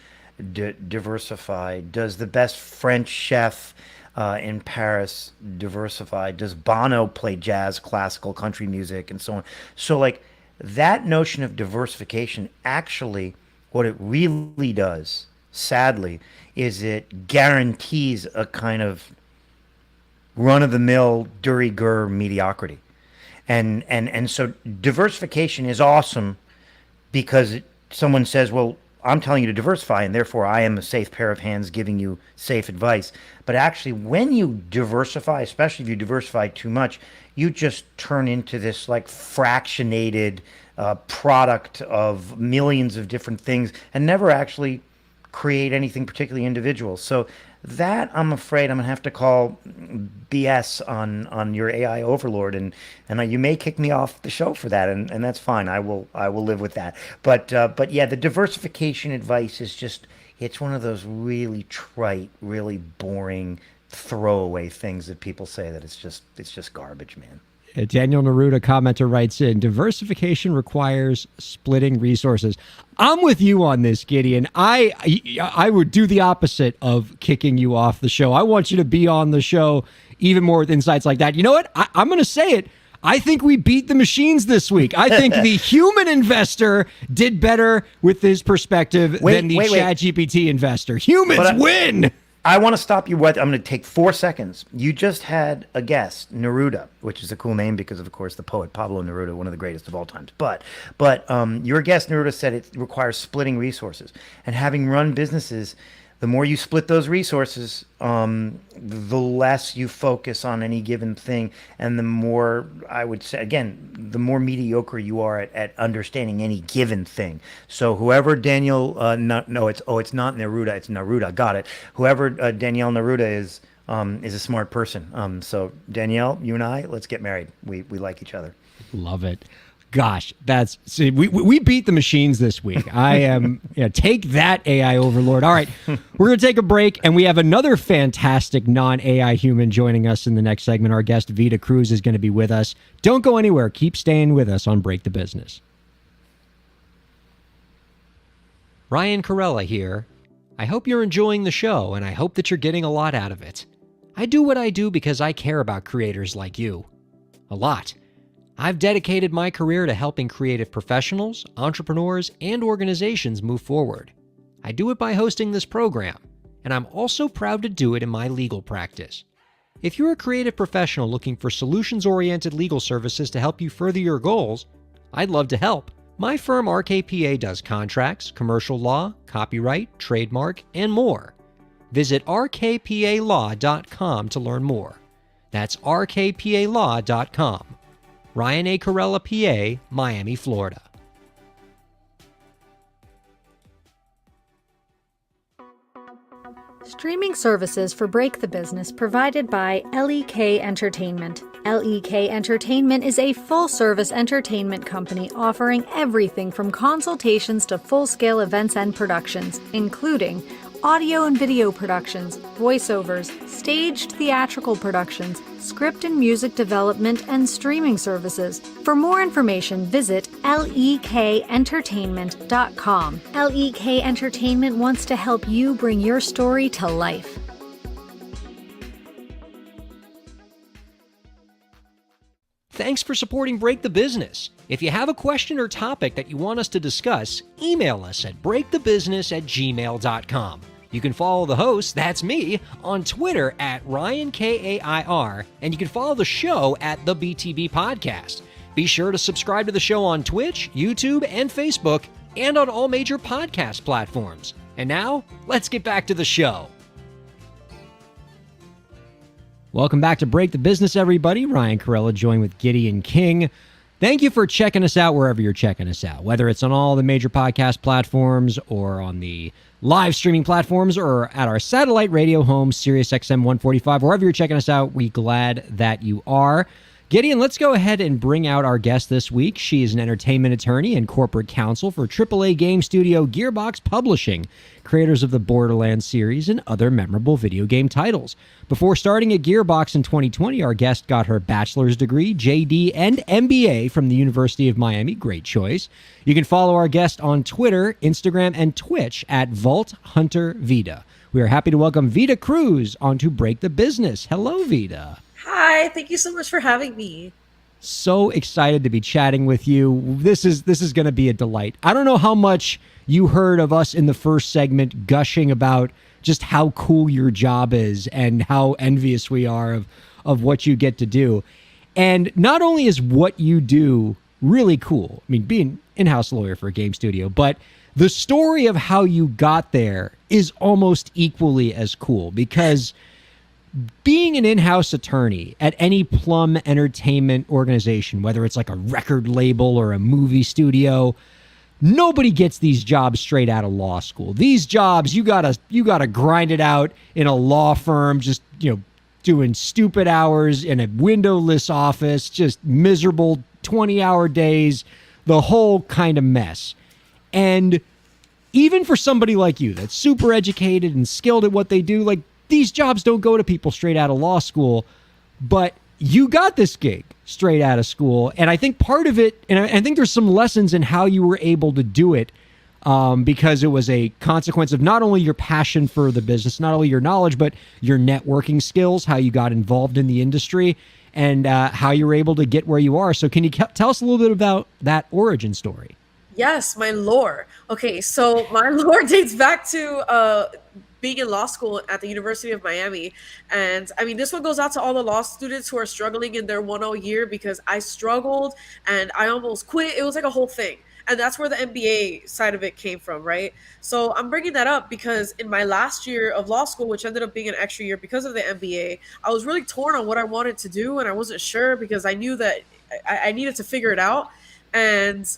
diversify? Does the best French chef in Paris diversify? Does Bono play jazz, classical, country music, and so on? So that notion of diversification, actually what it really does, sadly, is it guarantees a kind of run-of-the-mill de rigueur mediocrity. And so diversification is awesome because someone says, well, I'm telling you to diversify, and therefore I am a safe pair of hands giving you safe advice. But actually, when you diversify, especially if you diversify too much, you just turn into this fractionated product of millions of different things and never actually create anything particularly individual. So that, I'm afraid, I'm gonna have to call BS on your AI overlord, and you may kick me off the show for that, and that's fine. I will live with that. But yeah, the diversification advice is just, it's one of those really trite, really boring throwaway things that people say that it's just garbage, man. Daniel Neruda commenter writes in, diversification requires splitting resources. I'm with you on this, Gideon. I would do the opposite of kicking you off the show. I want you to be on the show even more with insights like that. You know what? I'm going to say it. I think we beat the machines this week. I think the human investor did better with his perspective than the ChatGPT investor. Humans win! I want to stop you. I'm going to take 4 seconds. You just had a guest, Neruda, which is a cool name because, of course, the poet Pablo Neruda, one of the greatest of all times. But your guest, Neruda, said it requires splitting resources. And having run businesses, the more you split those resources, the less you focus on any given thing, and the more, I would say, again, the more mediocre you are at understanding any given thing. So whoever Daniel, it's not Neruda, it's Neruda, got it. Whoever Danielle Neruda is a smart person. So Danielle, you and I, let's get married. We like each other. Love it. Gosh, we beat the machines this week. I am take that, AI overlord. All right, we're going to take a break, and we have another fantastic non-AI human joining us in the next segment. Our guest Vida Cruz is going to be with us. Don't go anywhere. Keep staying with us on Break the Business. Ryan Kairalla here. I hope you're enjoying the show, and I hope that you're getting a lot out of it. I do what I do because I care about creators like you. A lot. I've dedicated my career to helping creative professionals, entrepreneurs, and organizations move forward. I do it by hosting this program, and I'm also proud to do it in my legal practice. If you're a creative professional looking for solutions-oriented legal services to help you further your goals, I'd love to help. My firm RKPA does contracts, commercial law, copyright, trademark, and more. Visit rkpalaw.com to learn more. That's rkpalaw.com. Ryan A. Kairalla, PA, Miami, Florida. Streaming services for Break the Business provided by LEK Entertainment. LEK Entertainment is a full-service entertainment company offering everything from consultations to full-scale events and productions, including audio and video productions, voiceovers, staged theatrical productions, script and music development, and streaming services. For more information, visit lekentertainment.com. LEK Entertainment wants to help you bring your story to life. Thanks for supporting Break the Business. If you have a question or topic that you want us to discuss, email us at breakthebusiness@gmail.com. You can follow the host, that's me, on Twitter at Ryan Kair, and you can follow the show at the BTB Podcast. Be sure to subscribe to the show on Twitch, YouTube, and Facebook, and on all major podcast platforms. And now, let's get back to the show. Welcome back to Break the Business, everybody. Ryan Kairalla joined with Gideon King. Thank you for checking us out wherever you're checking us out, whether it's on all the major podcast platforms or on the live streaming platforms or at our satellite radio home, Sirius XM 145. Wherever you're checking us out, we're glad that you are. Gideon, let's go ahead and bring out our guest this week. She is an entertainment attorney and corporate counsel for AAA game studio Gearbox Publishing, creators of the Borderlands series and other memorable video game titles. Before starting at Gearbox in 2020, our guest got her bachelor's degree, JD, and MBA from the University of Miami. Great choice. You can follow our guest on Twitter, Instagram, and Twitch at Vault Hunter Vita. We are happy to welcome Vita Cruz onto Break the Business. Hello, Vita. Hi, thank you so much for having me. So excited to be chatting with you. This is going to be a delight. I don't know how much you heard of us in the first segment gushing about just how cool your job is and how envious we are of what you get to do. And not only is what you do really cool, I mean, being in-house lawyer for a game studio, but the story of how you got there is almost equally as cool, because being an in-house attorney at any Plum entertainment organization, whether it's like a record label or a movie studio, nobody gets these jobs straight out of law school. These jobs, you gotta grind it out in a law firm, just, doing stupid hours in a windowless office, just miserable 20-hour days, the whole kind of mess. And even for somebody like you that's super educated and skilled at what they do, like, these jobs don't go to people straight out of law school, but you got this gig straight out of school. And I think part of it, and I think there's some lessons in how you were able to do it, because it was a consequence of not only your passion for the business, not only your knowledge, but your networking skills, how you got involved in the industry, and how you were able to get where you are. So can you tell us a little bit about that origin story? Yes, my lore. Okay, so my lore dates back to being in law school at the University of Miami. And I mean, this one goes out to all the law students who are struggling in their 1.0 year, because I struggled and I almost quit. It was like a whole thing. And that's where the MBA side of it came from, right? So I'm bringing that up because in my last year of law school, which ended up being an extra year because of the MBA, I was really torn on what I wanted to do. And I wasn't sure, because I knew that I needed to figure it out. And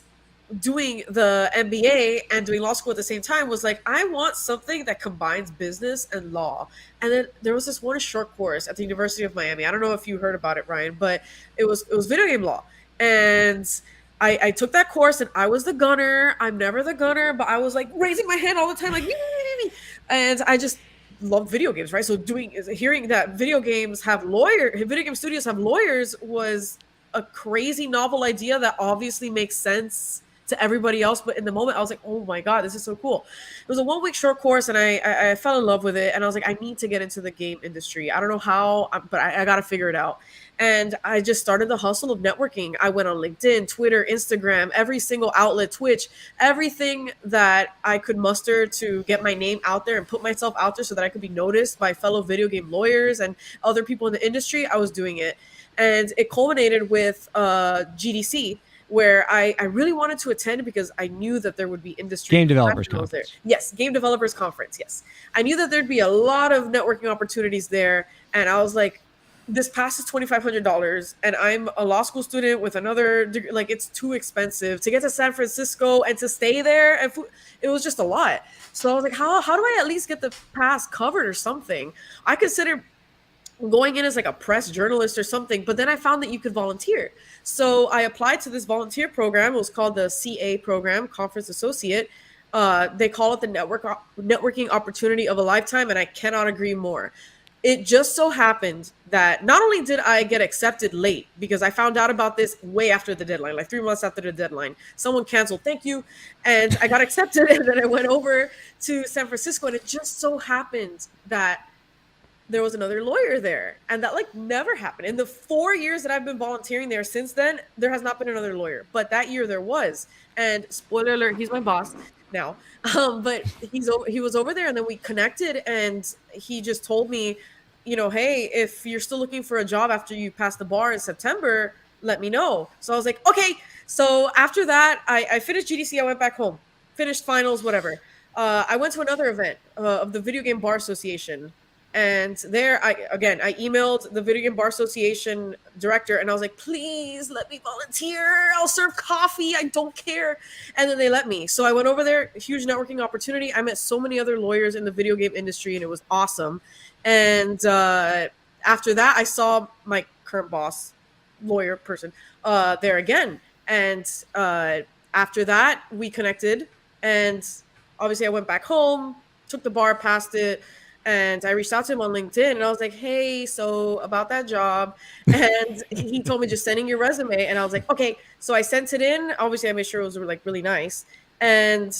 doing the MBA and doing law school at the same time was like, I want something that combines business and law. And then there was this one short course at the University of Miami. I don't know if you heard about it, Ryan, but it was video game law. And I took that course and I was the gunner. I'm never the gunner, but I was like raising my hand all the time, like, me. And I just love video games, right? So hearing that video game studios have lawyers was a crazy novel idea that obviously makes sense to everybody else, but in the moment I was like, oh my god, this is so cool. It was a 1-week short course and I fell in love with it, and I was like, I need to get into the game industry. I don't know how, but I gotta figure it out. And I just started the hustle of networking. I went on LinkedIn, Twitter, Instagram, every single outlet, Twitch, everything that I could muster to get my name out there and put myself out there so that I could be noticed by fellow video game lawyers and other people in the industry. I was doing it. And it culminated with GDC, where I really wanted to attend because I knew that there would be industry Game Developers Conference. Yes, Game Developers Conference, yes. I knew that there'd be a lot of networking opportunities there, and I was like, this pass is $2,500, and I'm a law school student with another degree. Like, it's too expensive to get to San Francisco and to stay there. And it was just a lot. So I was like, how do I at least get the pass covered or something? I considered going in as like a press journalist or something, but then I found that you could volunteer. So I applied to this volunteer program. It was called the CA program, Conference Associate. They call it the networking opportunity of a lifetime, and I cannot agree more. It just so happened that not only did I get accepted late, because I found out about this way after the deadline, like 3 months after the deadline. Someone canceled, thank you. And I got accepted, and then I went over to San Francisco, and it just so happened that there was another lawyer there. And that like never happened. In the 4 years that I've been volunteering there since then, there has not been another lawyer. But that year there was. And spoiler alert, he's my boss now. But he was over there, and then we connected, and he just told me, you know, hey, if you're still looking for a job after you pass the bar in September, let me know. So I was like, okay. So after that, I finished GDC. I went back home, finished finals, whatever. I went to another event of the Video Game Bar Association. And there, I emailed the Video Game Bar Association director, and I was like, please let me volunteer. I'll serve coffee. I don't care. And then they let me. So I went over there, huge networking opportunity. I met so many other lawyers in the video game industry, and it was awesome. And after that, I saw my current boss, lawyer person, there again. And after that, we connected. And obviously, I went back home, took the bar, passed it. And I reached out to him on LinkedIn, and I was like, hey, so about that job. And he told me just sending your resume. And I was like, okay. So I sent it in. Obviously, I made sure it was like really nice. And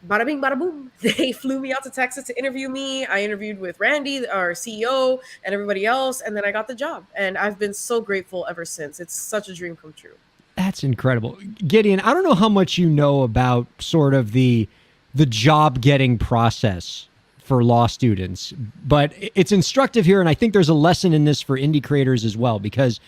bada bing, bada boom. They flew me out to Texas to interview me. I interviewed with Randy, our CEO, and everybody else. And then I got the job. And I've been so grateful ever since. It's such a dream come true. That's incredible. Gideon, I don't know how much you know about sort of the job getting process for law students, but it's instructive here. And I think there's a lesson in this for indie creators as well, because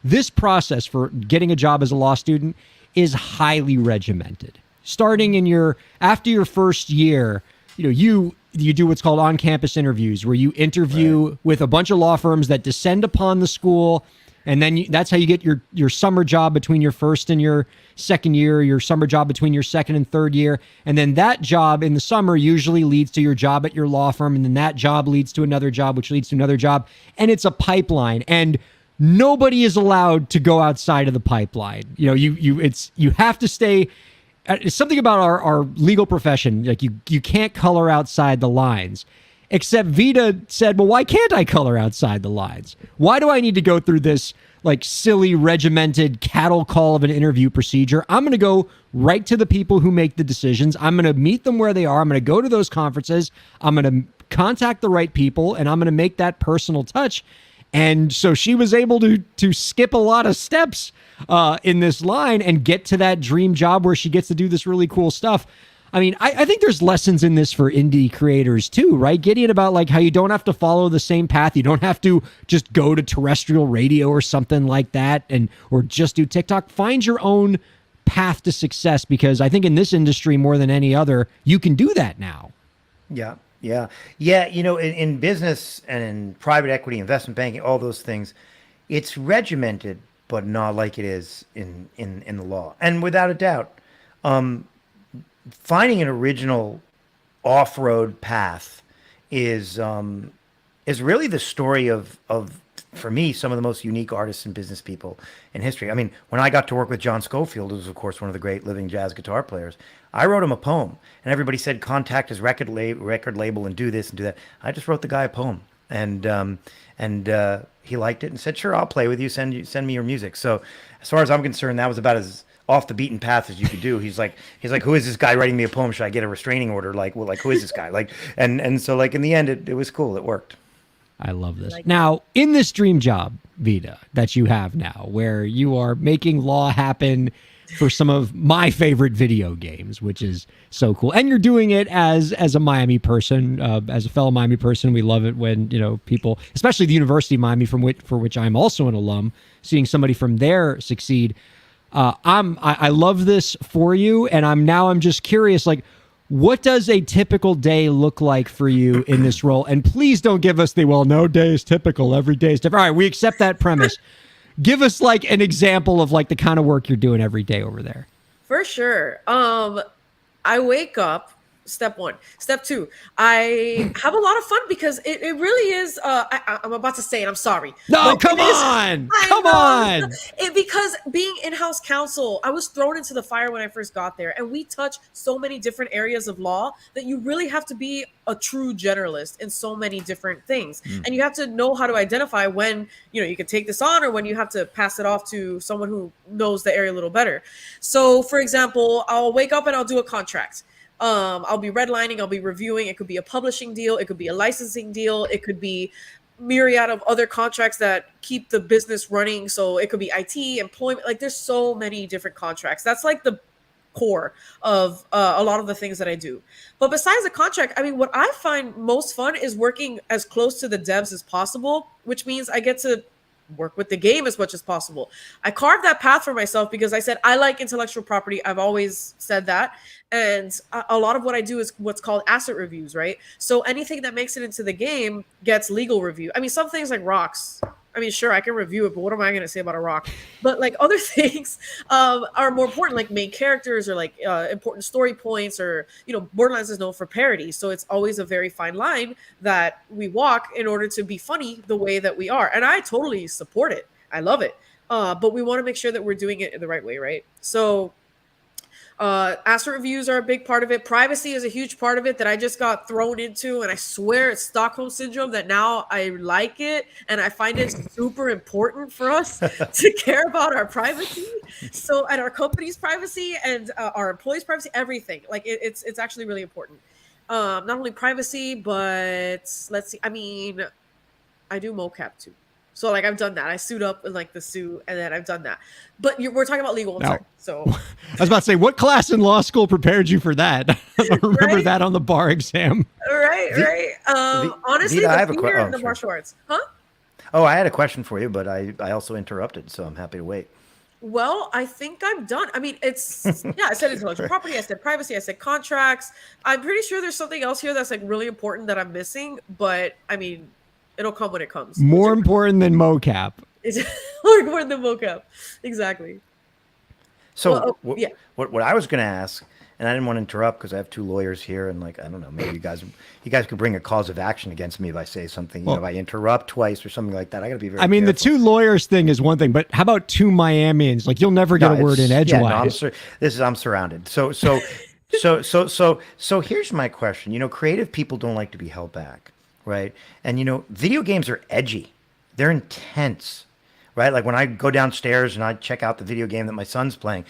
this process for getting a job as a law student is highly regimented. Starting in after your first year, you do what's called on-campus interviews, where you interview with a bunch of law firms that descend upon the school. And then that's how you get your summer job between your first and your second year, your summer job between your second and third year. And then that job in the summer usually leads to your job at your law firm. And then that job leads to another job, which leads to another job. And it's a pipeline. And nobody is allowed to go outside of the pipeline. You have to stay. It's something about our legal profession. Like you can't color outside the lines. Except Vita said, well, why can't I color outside the lines? Why do I need to go through this like silly regimented cattle call of an interview procedure? I'm going to go right to the people who make the decisions. I'm going to meet them where they are. I'm going to go to those conferences. I'm going to contact the right people, and I'm going to make that personal touch. And so she was able to skip a lot of steps in this line and get to that dream job where she gets to do this really cool stuff. I mean, I think there's lessons in this for indie creators too, right? Gideon, about like how you don't have to follow the same path. You don't have to just go to terrestrial radio or something like that or just do TikTok. Find your own path to success, because I think in this industry more than any other, you can do that now. Yeah. In business and in private equity, investment banking, all those things, it's regimented, but not like it is in the law. And without a doubt, finding an original off-road path is really the story of for me, some of the most unique artists and business people in history. I mean, when I got to work with John Scofield, who was of course one of the great living jazz guitar players, I wrote him a poem, and everybody said contact his record label and do this and do that. I just wrote the guy a poem, and he liked it and said, "Sure, I'll play with you. Send me your music." So, as far as I'm concerned, that was about as off the beaten path as you could do. He's like, who is this guy writing me a poem? Should I get a restraining order? Who is this guy? And so in the end, it was cool. It worked. I love this. Now, in this dream job, Vita, that you have now, where you are making law happen for some of my favorite video games, which is so cool. And you're doing it as a Miami person, as a fellow Miami person. We love it when, people, especially the University of Miami, for which I'm also an alum, seeing somebody from there succeed. I love this for you, and I'm just curious, What does a typical day look like for you in this role? And please don't give us the, well, no day is typical. Every day is different. All right, we accept that premise. Give us like an example of like the kind of work you're doing every day over there. For sure. I wake up. Step one. Step two. I have a lot of fun because it really is. I'm about to say it. I'm sorry. No, But come it is- on. I Come know. on. Because being in-house counsel, I was thrown into the fire when I first got there, and we touch so many different areas of law that you really have to be a true generalist in so many different things, and you have to know how to identify when you can take this on or when you have to pass it off to someone who knows the area a little better. So, for example, I'll wake up and I'll do a contract. I'll be redlining, I'll be reviewing. It could be a publishing deal, it could be a licensing deal, it could be myriad of other contracts that keep the business running. So it could be IT, employment. Like there's so many different contracts. That's like the core of a lot of the things that I do. But besides the contract, I mean, what I find most fun is working as close to the devs as possible, which means I get to work with the game as much as possible. I carved that path for myself because I said I like intellectual property. I've always said that. And a lot of what I do is what's called asset reviews, right? So anything that makes it into the game gets legal review. I mean, some things like rocks, I mean, sure, I can review it, but what am I going to say about a rock? But like other things are more important, like main characters or like important story points, or Borderlands is known for parody, so it's always a very fine line that we walk in order to be funny the way that we are, and I totally support it. I love it, but we want to make sure that we're doing it in the right way, right? So asset reviews are a big part of it. Privacy is a huge part of it that I just got thrown into, and I swear it's Stockholm syndrome that now I like it, and I find it super important for us to care about our privacy, and our company's privacy and our employees' privacy, everything. Like it's actually really important. Not only privacy, but let's see. I mean, I do mocap too. So like I've done that. I suit up in like the suit, and then I've done that. But we're talking about legal. I'm sorry. So I was about to say, what class in law school prepared you for that? I remember Right? that on the bar exam. Right. Honestly, Vita, I have the a fear in the sorry. martial arts. Huh? Oh, I had a question for you, but I also interrupted, so I'm happy to wait. Well, I think I'm done. I mean, it's I said intellectual property, I said privacy, I said contracts. I'm pretty sure there's something else here that's like really important that I'm missing, but I mean, it'll come when it comes. More important than mocap. It's more important than mocap. Exactly. So Well, yeah. what I was going to ask, and I didn't want to interrupt because I have two lawyers here, and like I don't know, maybe you guys could bring a cause of action against me if I say something, if I interrupt twice or something like that. I got to be very. I mean, careful. the two lawyers thing is one thing, but how about two Miamians? Like you'll never get a word in it's- edgewise. Yeah, I'm surrounded. So here's my question. Creative people don't like to be held back, right? And video games are edgy, they're intense, right? Like when I go downstairs and I check out the video game that my son's playing,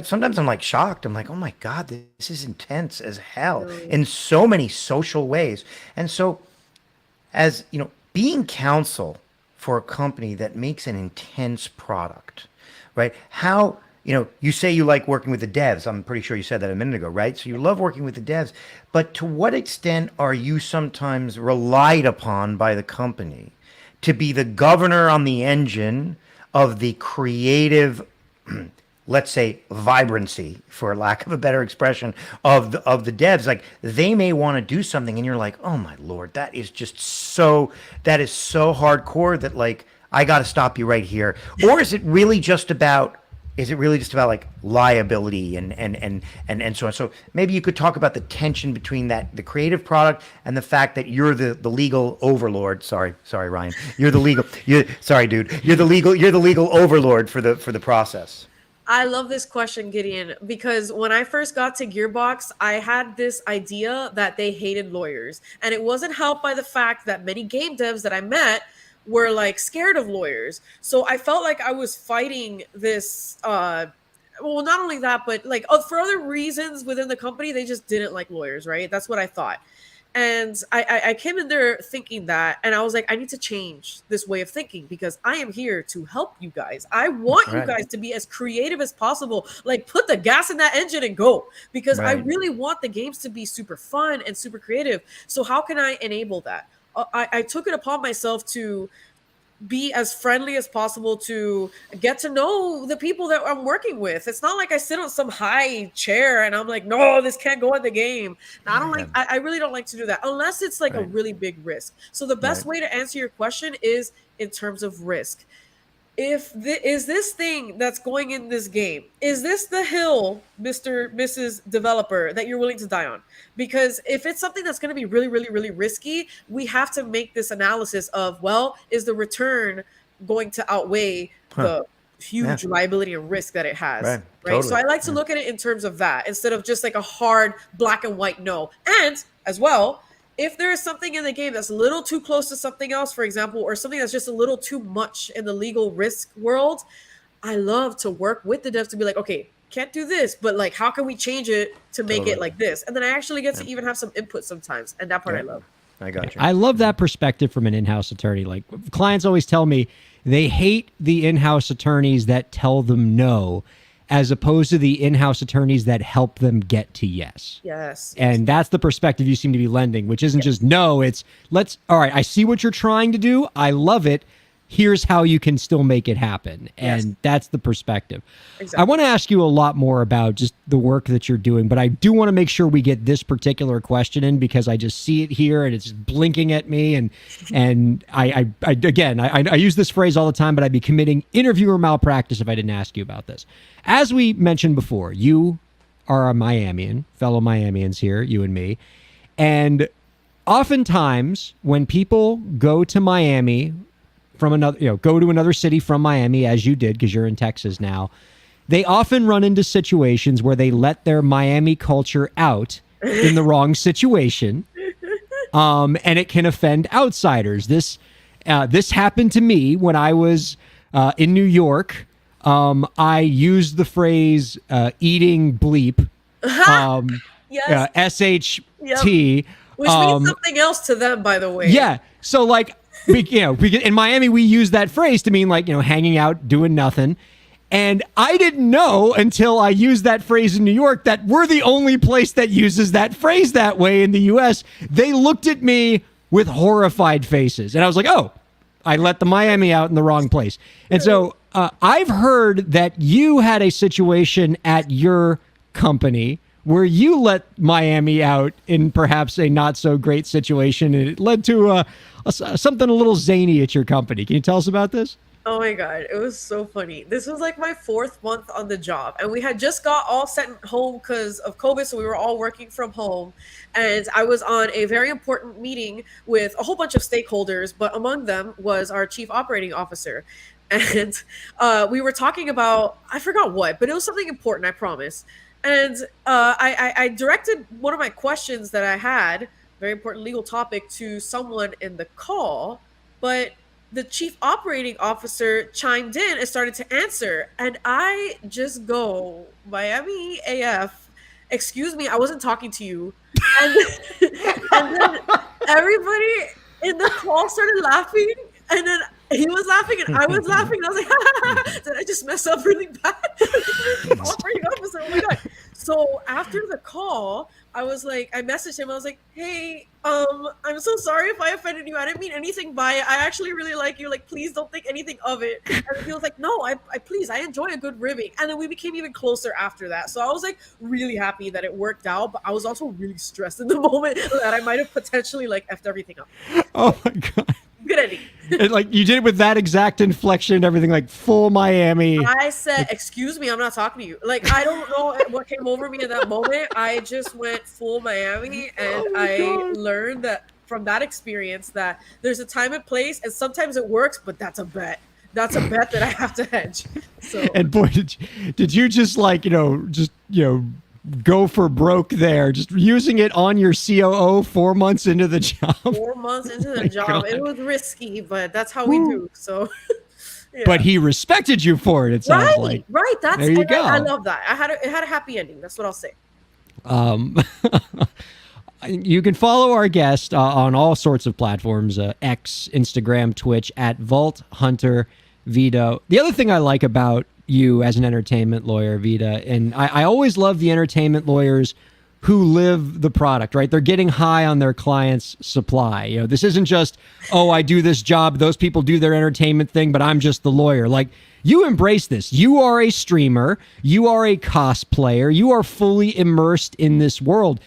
sometimes I'm like shocked. I'm like, oh my God, this is intense as hell in so many social ways. And so, as being counsel for a company that makes an intense product, right? How, you say you like working with the devs. I'm pretty sure you said that a minute ago, right? So you love working with the devs, but to what extent are you sometimes relied upon by the company to be the governor on the engine of the creative, let's say, vibrancy, for lack of a better expression, of the devs? Like they may want to do something and you're like, oh my Lord, that is so hardcore that like, I got to stop you right here. Or is it really just about like liability and so on? So maybe you could talk about the tension between the creative product and the fact that you're the legal overlord. Sorry, Ryan. You're the legal. Sorry, dude. You're the legal overlord for the process. I love this question, Gideon, because when I first got to Gearbox, I had this idea that they hated lawyers, and it wasn't helped by the fact that many game devs that I met were like scared of lawyers. So I felt like I was fighting this well, not only that, but like for other reasons within the company, they just didn't like lawyers, right? That's what I thought. And I came in there thinking that, and I was like, I need to change this way of thinking because I am here to help you guys. I want you guys to be as creative as possible. Like put the gas in that engine and go, because I really want the games to be super fun and super creative. So how can I enable that? I took it upon myself to be as friendly as possible to get to know the people that I'm working with. It's not like I sit on some high chair and I'm like, no, this can't go in the game. Now, I don't like, I really don't like to do that unless it's like a really big risk. So the best way to answer your question is in terms of risk. Is this thing that's going in this game, is this the hill, Mrs. Developer, that you're willing to die on? Because if it's something that's going to be really, really, really risky, we have to make this analysis of, well, is the return going to outweigh the huge liability and risk that it has? Right. Totally. So I like to look at it in terms of that instead of just like a hard black and white no. And as well, if there is something in the game that's a little too close to something else, for example, or something that's just a little too much in the legal risk world, I love to work with the devs to be like, okay, can't do this, but like, how can we change it to make it like this? And then I actually get to even have some input sometimes. And that part I love. I got you. I love that perspective from an in-house attorney. Like, clients always tell me they hate the in-house attorneys that tell them no, as opposed to the in-house attorneys that help them get to yes. Yes. And that's the perspective you seem to be lending, which isn't just no, it's all right, I see what you're trying to do. I love it. Here's how you can still make it happen. And that's the perspective. Exactly. I want to ask you a lot more about just the work that you're doing, but I do want to make sure we get this particular question in because I just see it here and it's blinking at me. And I use this phrase all the time, but I'd be committing interviewer malpractice if I didn't ask you about this. As we mentioned before, you are a Miamian, fellow Miamians here, you and me. And oftentimes when people go to Miami from another, go to another city from Miami, as you did, because you're in Texas now, they often run into situations where they let their Miami culture out in the wrong situation. And it can offend outsiders. This happened to me when I was in New York. I used the phrase eating bleep, SHT. Which means something else to them, by the way. Yeah. So like, in Miami, we use that phrase to mean like, hanging out, doing nothing. And I didn't know until I used that phrase in New York that we're the only place that uses that phrase that way in the U.S. They looked at me with horrified faces. And I was like, oh, I let the Miami out in the wrong place. And so I've heard that you had a situation at your company where you let Miami out in perhaps a not so great situation, and it led to something a little zany at your company. Can you tell us about this? Oh my God, it was so funny. This was like my 4th month on the job, and we had just got all sent home because of COVID, so we were all working from home. And I was on a very important meeting with a whole bunch of stakeholders, but among them was our chief operating officer. And we were talking about, I forgot what, but it was something important, I promise. And I directed one of my questions that I had, very important legal topic, to someone in the call, but the chief operating officer chimed in and started to answer. And I just go, Miami AF, excuse me, I wasn't talking to you. And, and then everybody in the call started laughing. And then he was laughing and I was laughing. And I was like, did I just mess up really bad? Operating officer, oh my God. So after the call, I was like, I messaged him. I was like, hey, I'm so sorry if I offended you. I didn't mean anything by it. I actually really like you. Like, please don't think anything of it. And he was like, no, I please, I enjoy a good ribbing. And then we became even closer after that. So I was like really happy that it worked out, but I was also really stressed in the moment that I might have potentially like effed everything up. Oh my God. Good ending. And like you did it with that exact inflection and everything, like full Miami. I said, excuse me, I'm not talking to you. Like, I don't know what came over me in that moment. I just went full Miami, and I learned that from that experience that there's a time and place, and sometimes it works, but that's a bet. That's a bet that I have to hedge. So. And boy, did you just like, go for broke there, just using it on your COO 4 months into the job. 4 months into the job. God. It was risky, but that's how we do. So, yeah. But he respected you for it. It sounds like. Right. That's there you go. I love that. It had a happy ending. That's what I'll say. You can follow our guest on all sorts of platforms, X, Instagram, Twitch, at Vault Hunter Vito. The other thing I like about you as an entertainment lawyer, Vita, and I always love the entertainment lawyers who live the product, right? They're getting high on their clients' supply. You know, this isn't just, oh, I do this job, those people do their entertainment thing, but I'm just the lawyer. Like, you embrace this. You are a streamer, you are a cosplayer, you are fully immersed in this world.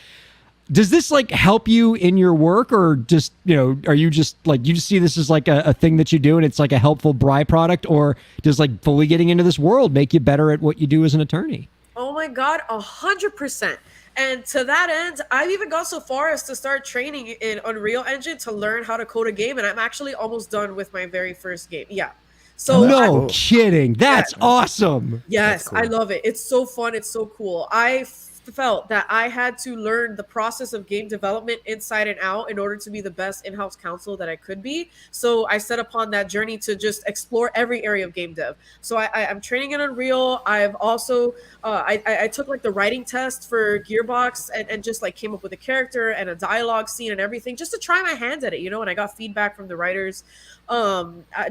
Does this like help you in your work, or just, you know, are you just like, you just see this as like a thing that you do and it's like a helpful byproduct, or does like fully getting into this world make you better at what you do as an attorney? Oh my God, 100%. And to that end, I've even gone so far as to start training in Unreal Engine to learn how to code a game. And I'm actually almost done with my very first game. Yeah. So No kidding. That's awesome. yes, cool. I love it. It's so fun. It's so cool. I felt that I had to learn the process of game development inside and out in order to be the best in-house counsel that I could be. So I set upon that journey to just explore every area of game dev. So I'm training in Unreal. I've also I took like the writing test for Gearbox and just like came up with a character and a dialogue scene and everything just to try my hand at it, you know. And I got feedback from the writers.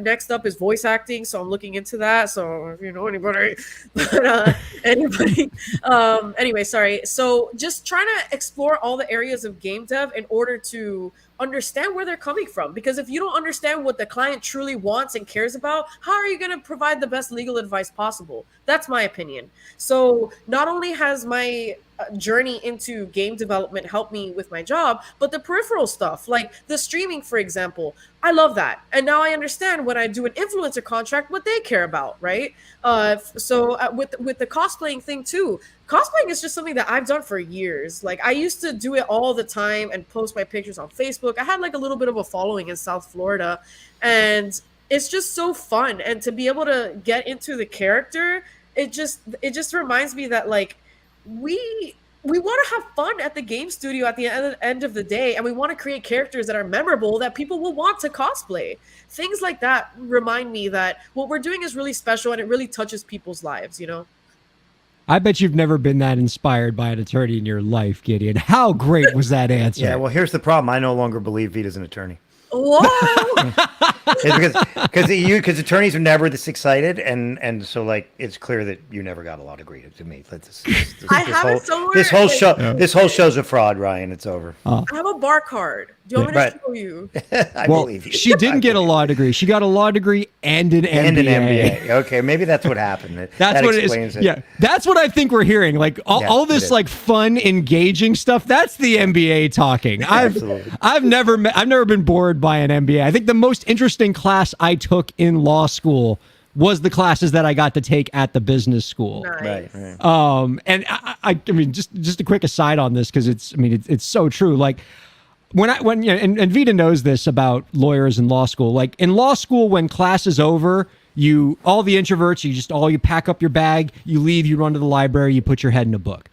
Next up is voice acting, so I'm looking into that. So if you know anybody, but anyway, sorry. So just trying to explore all the areas of game dev in order to understand where they're coming from, because if you don't understand what the client truly wants and cares about, how are you going to provide the best legal advice possible? That's my opinion. So not only has my journey into game development helped me with my job, but the peripheral stuff like the streaming, for example, I love that. And now I understand when I do an influencer contract what they care about, right? With the cosplaying thing too, cosplaying is just something that I've done for years. Like I used to do it all the time and post my pictures on Facebook. I had like a little bit of a following in South Florida, and it's just so fun. And to be able to get into the character, it just reminds me that like we want to have fun at the game studio at the end of the day, and we want to create characters that are memorable that people will want to cosplay. Things like that remind me that what we're doing is really special and it really touches people's lives, you know? I bet you've never been that inspired by an attorney in your life, Gideon. How great was that answer? Yeah, well, here's the problem. I no longer believe Vita's an attorney. Whoa! Because attorneys are never this excited, and so like it's clear that you never got a law degree. To me, I have it somewhere. This whole show's a fraud, Ryan. It's over. I have a bar card. Do you want me to But- show you? I Well, believe you. she didn't get a law degree. She got a law degree and an MBA. and an MBA. Okay, maybe that's what happened. That's that what it explains is. Yeah, that's what I think we're hearing. Like all it this is. like fun, engaging stuff. That's the MBA talking. Absolutely. I've never been bored by an MBA. I think the most interesting class I took in law school was the classes that I got to take at the business school. Nice. Right. And I mean, just a quick aside on this, because it's so true. Like when you know, and Vita knows this about lawyers in law school. Like in law school, when class is over, all the introverts, you pack up your bag, you leave, you run to the library, you put your head in a book.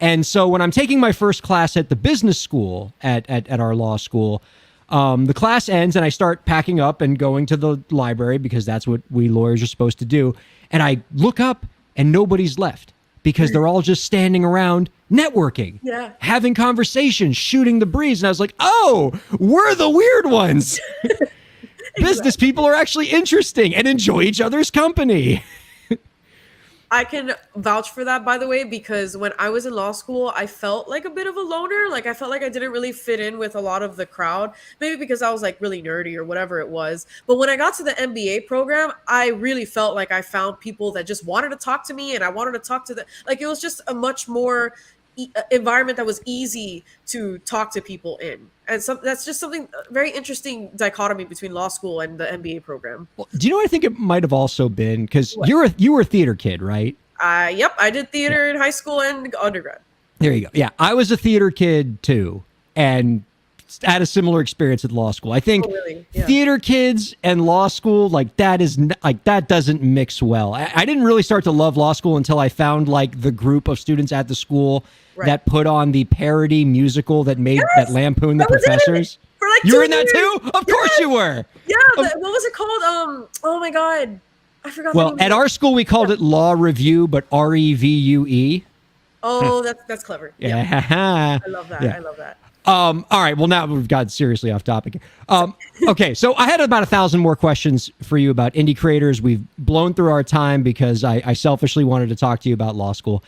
And so when I'm taking my first class at the business school at our law school, the class ends and I start packing up and going to the library because that's what we lawyers are supposed to do. And I look up and nobody's left because they're all just standing around networking, having conversations, shooting the breeze. And I was like, oh, we're the weird ones. Business people are actually interesting and enjoy each other's company. I can vouch for that, by the way, because when I was in law school, I felt like a bit of a loner. Like I felt like I didn't really fit in with a lot of the crowd, maybe because I was like really nerdy or whatever it was. But when I got to the MBA program, I really felt like I found people that just wanted to talk to me, and I wanted to talk to them. Like it was just a much more environment that was easy to talk to people in. And that's just something very interesting dichotomy between law school and the MBA program. Well, do you know what I think it might have also been? Because you were a theater kid, right? Yep, I did theater in high school and undergrad. There you go. Yeah, I was a theater kid too, and had a similar experience at law school. I think really? Yeah. theater kids and law school, that doesn't mix well. I didn't really start to love law school until I found like the group of students at the school that put on the parody musical that lampooned the professors. For like you 2 were in that years. too? Of course you were. Yeah, what was it called? Oh my god, I forgot. Well, at our school we called it Law Review, but REVUE. Oh, that's clever. Yeah. I love that. Yeah. I love that. All right. Well, now we've got seriously off topic. Okay. So I had about 1,000 more questions for you about indie creators. We've blown through our time because I selfishly wanted to talk to you about law school.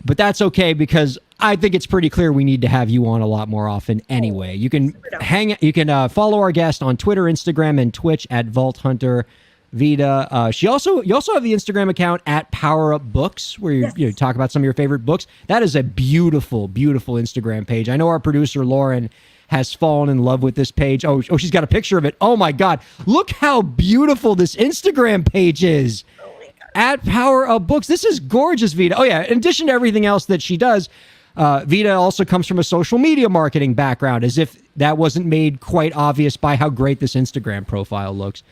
But that's okay because I think it's pretty clear we need to have you on a lot more often anyway. You can follow our guest on Twitter, Instagram, and Twitch at Vault Hunter Vida. You also have the Instagram account at Power Up Books, where you talk about some of your favorite books. That is a beautiful, beautiful Instagram page. I know our producer Lauren has fallen in love with this page. Oh, she's got a picture of it. Oh my God, look how beautiful this Instagram page is. At Power Up Books. This is gorgeous, Vida. Oh yeah, in addition to everything else that she does, Vida also comes from a social media marketing background, as if that wasn't made quite obvious by how great this Instagram profile looks.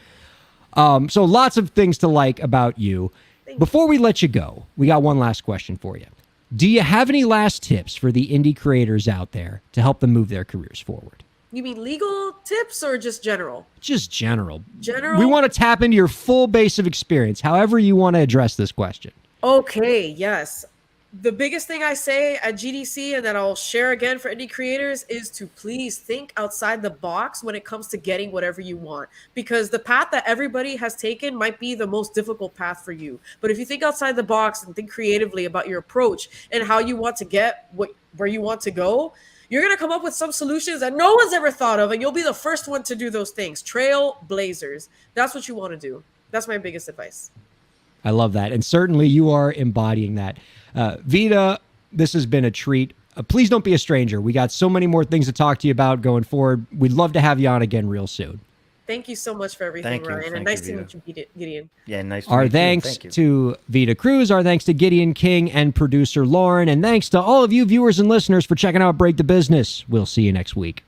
So lots of things to like about you. Before we let you go, we got one last question for you. Do you have any last tips for the indie creators out there to help them move their careers forward? You mean legal tips or just general? Just general. General? We want to tap into your full base of experience, however you want to address this question. Okay, yes. The biggest thing I say at GDC and that I'll share again for indie creators is to please think outside the box when it comes to getting whatever you want. Because the path that everybody has taken might be the most difficult path for you. But if you think outside the box and think creatively about your approach and how you want to get where you want to go, you're going to come up with some solutions that no one's ever thought of, and you'll be the first one to do those things. Trailblazers. That's what you want to do. That's my biggest advice. I love that. And certainly you are embodying that. Vida, this has been a treat. Please don't be a stranger. We got so many more things to talk to you about going forward. We'd love to have you on again real soon. Thank you so much for everything, Ryan. And nice to meet you, Gideon. Yeah, nice to Our meet you. thanks Thank you. to Vida Cruz, our thanks to Gideon King and producer Lauren, and thanks to all of you viewers and listeners for checking out Break the Business. We'll see you next week.